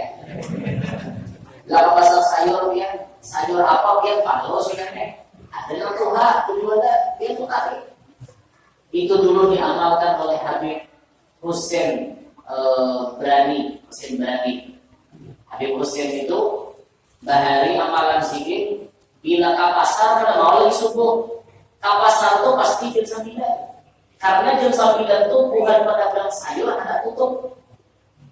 Lah pasal sayur ya, sayur apa yang palos kan ada yang Tuhan, kedua ada dia tuh tadi. Itu dulu diamalkan oleh Habib Hussein Brani. Habib Hussein itu bahari amalan sikit bila ke pasar pada mau lagi subuh. Ke pasar itu pasti jam 9. Karena jam 9 itu bukan pedagang sayur ada tutup.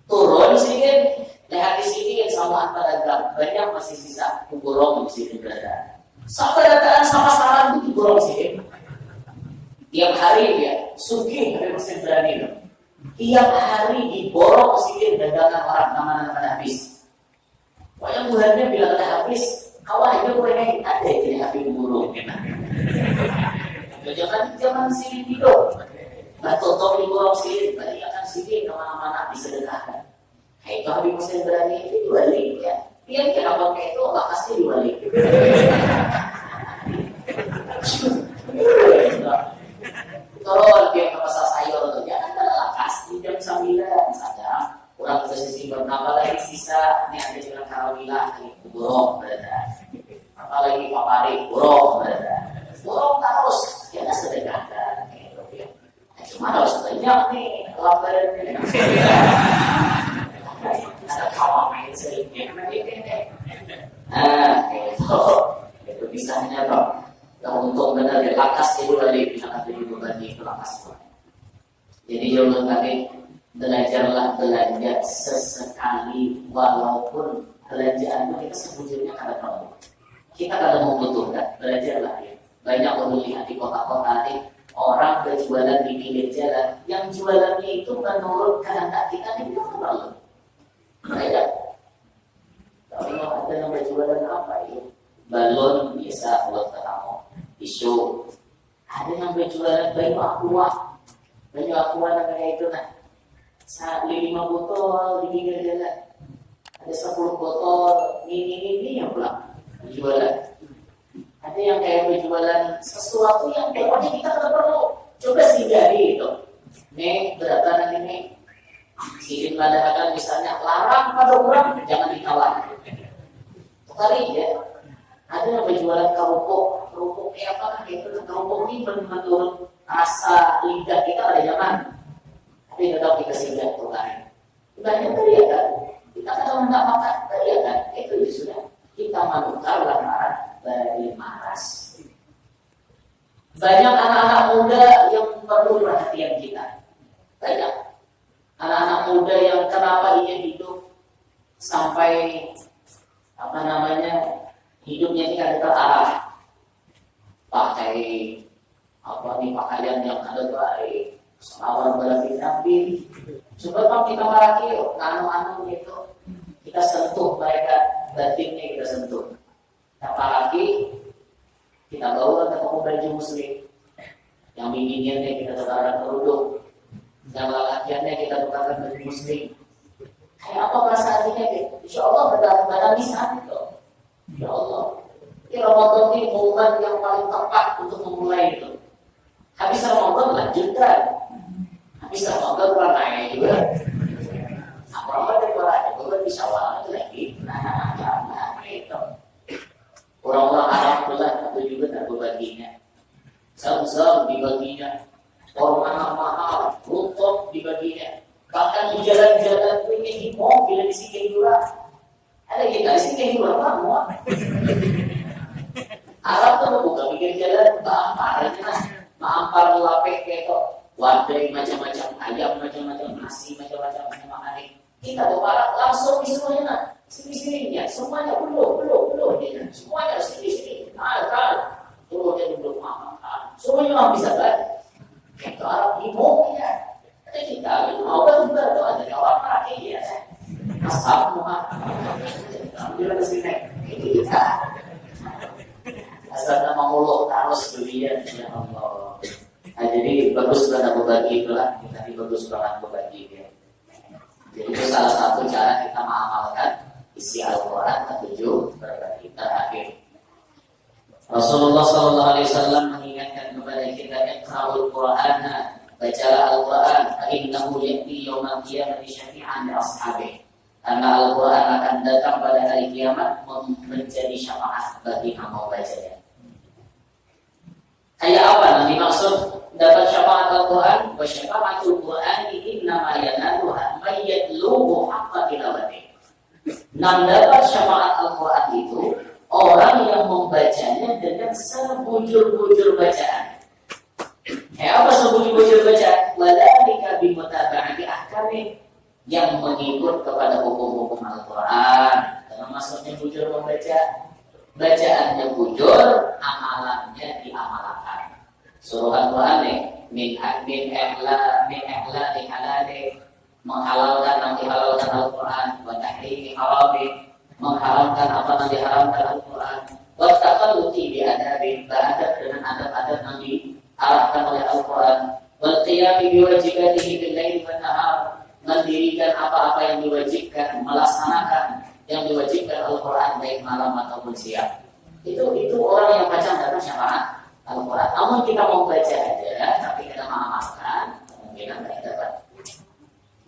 Turun sedikit, lihat di sini yang samaan pedagang banyak masih sisa kuburong di sini berada. Sampai datang sama saran itu kuburong sih. Tiap hari dia sugih tapi masih berani loh. Tiap hari diborong sedikit dagangan orang mana habis. Pokoknya bulannya bila ada habis, kawan itu kurang ada jadi habis burung. Jangan sini hidup. Batu-batu diborong sedikit, berarti akan sedikit kemana-mana disedekahkan. Kayak itu habis masih berani itu diwalik ya. Dia kira pakai itu Allah kasih diwalik. Kalau dia ke pasar sayur tuh, jangan terlepas di jam 9 saja. Kurang posisi bernama lagi sisa, ini ada juga karawilah, ini burung berada. Apalagi papari, burung berada. Burung terus, jangan sedekahkan. Cuma harus banyak nih, laporan ini. Ada kawan main sedikit, itu bisanya dong. Yang untung benar ya, lakas itu tadi bisa jadi beban di lakas. Jadi jangan tadi belajar sesekali, walaupun belanjaan kita sebetulnya kada perlu. Kita kada membutuhkan, belajarlah ya. Banyak orang lihat di kota-kota ini orang berjualan di pinggir jalan, yang jualannya itu menurut kehendak kita ini tidak perlu. Tidak. Tapi kalau ada yang berjualan apa ya? Balon biasa buat ketemu. Isu ada yang berjualan banyak aqua namanya itu nah 5 botol di pinggir jalan, ada 10 botol ini yang pulang berjualan. Ada yang kayak berjualan sesuatu yang pokoknya kita tidak perlu. Coba sindari itu. Nih berapa nanti nih sirin mengadakan misalnya larang pada orang jangan ditawar. Kali ya ada yang berjualan kerupuk kayak apa kan itu kerupuk ini menurut rasa lidah kita ada zaman tapi tetap kita singgah tuh kan banyak tadi kan kita kalau nggak makan tadi kan itu sudah kita manukar lamaran dari maras. Banyak anak-anak muda yang perlu perhatian kita. Banyak anak-anak muda yang kenapa ia hidup sampai hidupnya ini ada terarah. Pakai pakaian yang ada baik, selawat berarti nabi. Coba kita maraki, anu gitu, kita sentuh mereka batinnya kita sentuh. Apalagi kita bawa ke baju muslim, yang bimbingannya kita tukarkan kerudung, yang lelakiannya kita tukarkan baju muslim. Kayak apa perasaannya? Insya Allah benar-benar bisa itu. Ya Allah. Ini Ramadan ini momen yang paling tepat untuk memulai itu. Habis Ramadan lanjutkan. Habis Ramadan naik juga. Ramadan juga bisa itu lagi. Nah itu. Orang-orang Arab pula itu juga tak berbaginya. Zam-zam dibaginya. Orang mahal-mahal, rumput dibaginya. Bahkan di jalan-jalan punya himau bila disini juga. Ada kita di sini juga semua. Arab tuh buka pinggir jalan, mampar lapek kayak itu, wadai macam-macam, ayam macam-macam, nasi macam-macam, makan. Kita tuh langsung di semuanya, sini-sininya, semuanya belum, semuanya sini-sini, belum jadi belum makan, semuanya bisa balik. Itu Arab himau ya. Tapi kita mau juga tuh ada kawan lagi ya. Asal muka, ambil ke sini, ini kita. Asal nama mulut harus belian ya Allah. Nah, jadi bagus banget berbagi itulah. Tadi bagus banget berbagi ya. Jadi itu salah satu cara kita mengamalkan isi Al-Quran ketujuh berbagi terakhir. Rasulullah SAW mengingatkan kepada kita iqra'ul Qur'ana, bacalah Al-Quran, innahu ya'ti yawmal qiyamati syafi'an li ashabihi. Karena Al-Quran akan datang pada hari kiamat menjadi syafaat bagi yang mau bacanya. Kayak apa nanti maksud dapat syafaat Al-Quran? Wa syafa'atul Qur'ani innama yanaluha may yatlubu haqqa tilawati. Dapat syafaat Al-Quran itu orang yang membacanya dengan sebujur-bujur bacaan. Kayak apa sebujur-bujur bacaan? Wadzalika bimutaba'ati ahkami, yang mengikut kepada hukum-hukum Al-Quran. Karena maksudnya bujur membaca, bacaannya bujur, amalannya diamalkan. Suruh Al-Quran min ihlalil halal, menghalalkan yang dihalalkan Al-Quran, wa tahrimi haramin, mengharamkan apa yang diharamkan Al-Quran, wa taqalluti bi adabin, beradab dengan adab-adab yang diarahkan oleh Al-Quran, wal qiyami bi wajibatihi bil laili wan nahar, mendirikan apa-apa yang diwajibkan, melaksanakan yang diwajibkan Al-Quran baik malam ataupun siang. Itu orang yang baca datang syafaat Al-Quran. Namun kita mau baca aja, tapi kita mengamalkan, kemungkinan tidak dapat.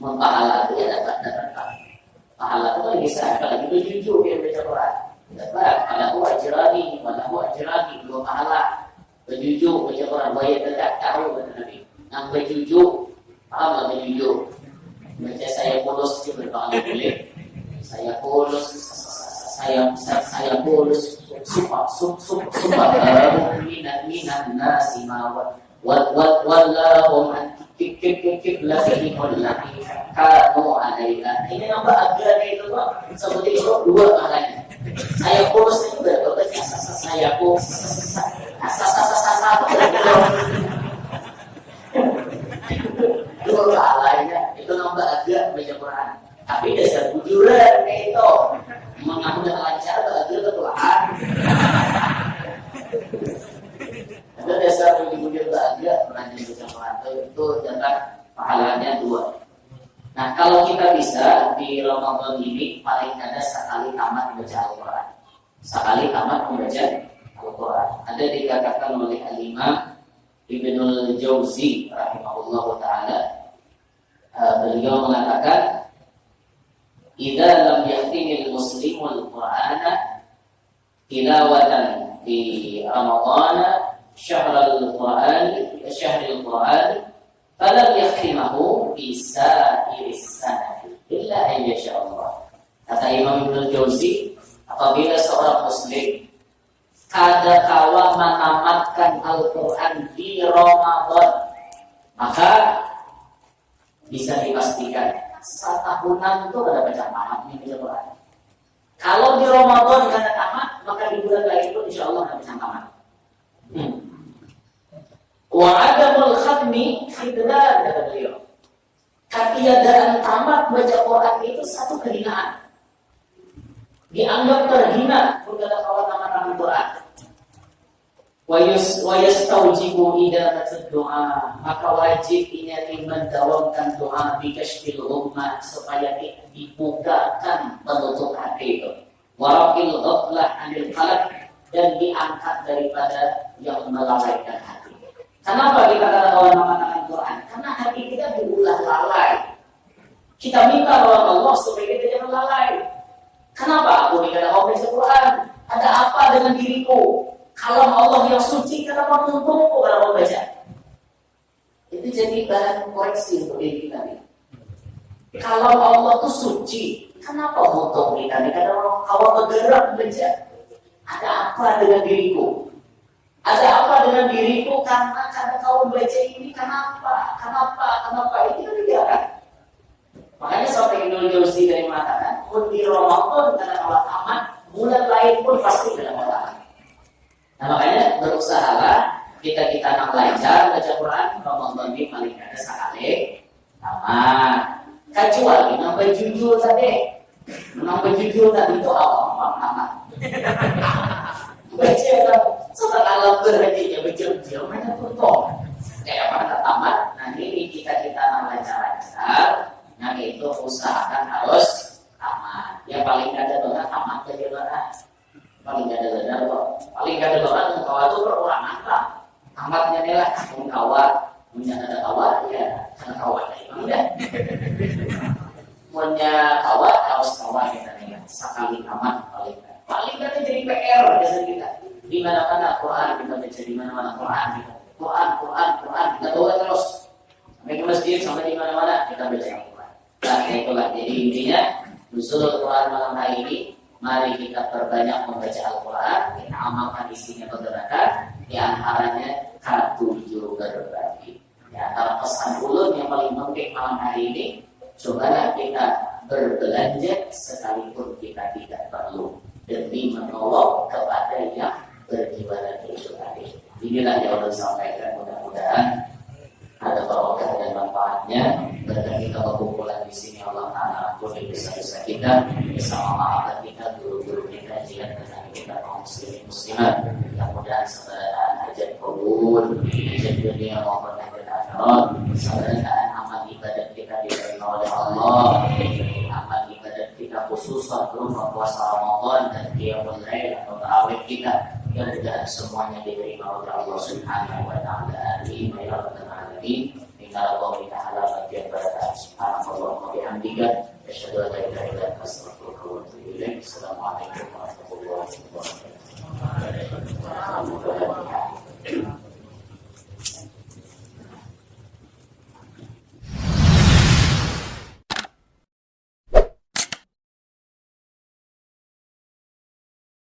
Pahala itu ya dapat. Pahala itu bisa kalau itu jujur dia baca Quran. Dapat pahala ajrani, dua pahala. Berjujur baca Quran, bayar tidak tahu kata Nabi. Yang berjujur, paham nggak berjujur? Baca saya polos itu berpahala boleh. Saya polos, saya polos. Sumpah minan nasi mawat wallahum kiblatihi wallati kanu alaina. Ini nambah agama itu Pak. Seperti itu dua maknanya. Saya polos itu berarti saya polos. Dua maknanya itu nambah agama baca Quran. Tapi dasar bujuran itu mengaku dengan lancar belajar ketuaan. Ada dasar bujur belajar belajar baca Quran itu jangan pahalanya 2. Nah kalau kita bisa di Ramadan ini paling ada sekali tamat membaca Al-Quran. Sekali tamat membaca Al-Quran. Ada dikatakan oleh Al-Imam Ibnul Jauzi rahimahullah ta'ala. Beliau mengatakan idza lam yahtimil muslimu al-Qur'ana tilawatan fi Ramadan syahrul Qur'an falam yahtimahu fi sa'iris sanati illa an yasha Allah. Kata Imam Ibnu Jauzi, apabila seorang muslim kada kawa menamatkan Al-Qur'an di Ramadan, maka bisa dipastikan setahunan itu ada baca paham nih baca Quran. Kalau di Ramadan kada tamat, maka di bulan lain itu insya Allah ada baca tamat. Wa adamul khatmi khidlan kata beliau. Ketiadaan tamat baca Quran itu satu kehinaan. Dianggap terhina kepada kawan tamat Al-Quran. Wa yastaujibu idamatud doa, maka wajib ini mendawamkan doa bikashfil ummah supaya dibukakan penutup hati itu. Waraqil ghaflah anil qalb, dan diangkat daripada yang melalaikan hati. Kenapa kita kata kawan mengamalkan Quran? Karena hati kita diulah lalai. Kita minta lawan Allah supaya kita jangan lalai. Kenapa aku dikatakan Allah baca Quran? Ada apa dengan diriku? Kalam Allah yang suci, kenapa menuntutku kalau baca? Itu jadi bahan koreksi untuk diri kita nih. Kalam Allah itu suci, kenapa menuntut kita nih? Karena kalau bergerak baca, ada apa dengan diriku? Ada apa dengan diriku karena kau baca ini? Kenapa? Itu kan tidak kan? Makanya sampai Ibnu Jauzi dari mengatakan, pun di Ramadan karena kalau tamat, bulan lain pun pasti dalam tamat. Nah makanya berusahalah kita yang belajar baca Quran Ramadan ini paling ada sekali tamat. Kecuali nambah jujur tadi itu awal tamat. Baca setelah alam berhentinya berjam-jam mana pun kayak mana tamat. Nah ini kita yang belajar. Nah itu usahakan harus tamat. Yang paling ada doa tamat ke doa. Paling gak ada benar kok. Paling gak ada orang kawa itu perorangan lah. Tamatnya nih lah. Kawa punya ada kawa ya karena kawa emang deh. Punya kawa harus kawa kita nih. Sekali tamat paling gak jadi PR biasa kita. Di mana-mana Quran kita baca, di mana-mana Quran kita. Quran kita bawa terus sampai ke masjid, sampai di mana-mana kita baca Quran. Nah itulah jadi intinya usul Quran malam hari ini. Mari kita perbanyak membaca Al-Quran, kita amalkan isinya beberapa, di antaranya ketujuh berbagi. Di antara pesan ulun yang paling penting malam hari ini, cobalah kita berbelanja sekalipun kita tidak perlu demi menolong kepada yang berjiwa dan bersyukur. Inilah yang Allah sampaikan. rahmatnya. Berkat kita berkumpulan di sini, Allah Ta'ala ampuni dosa-dosa kita, bersama maafkan kita, guru-guru kita, jiran kita, kaum muslimin muslimat. Mudah-mudahan sebenarnya hajat kabul, hajat dunia maupun hajat akhirat, sebenarnya amal ibadat kita diterima oleh Allah, amal ibadat kita khususan berupa puasa Ramadan dan qiyamul lail atau tarawih kita, dan semuanya diterima oleh Allah Subhanahu wa Ta'ala. Amin ya rabbal alamin.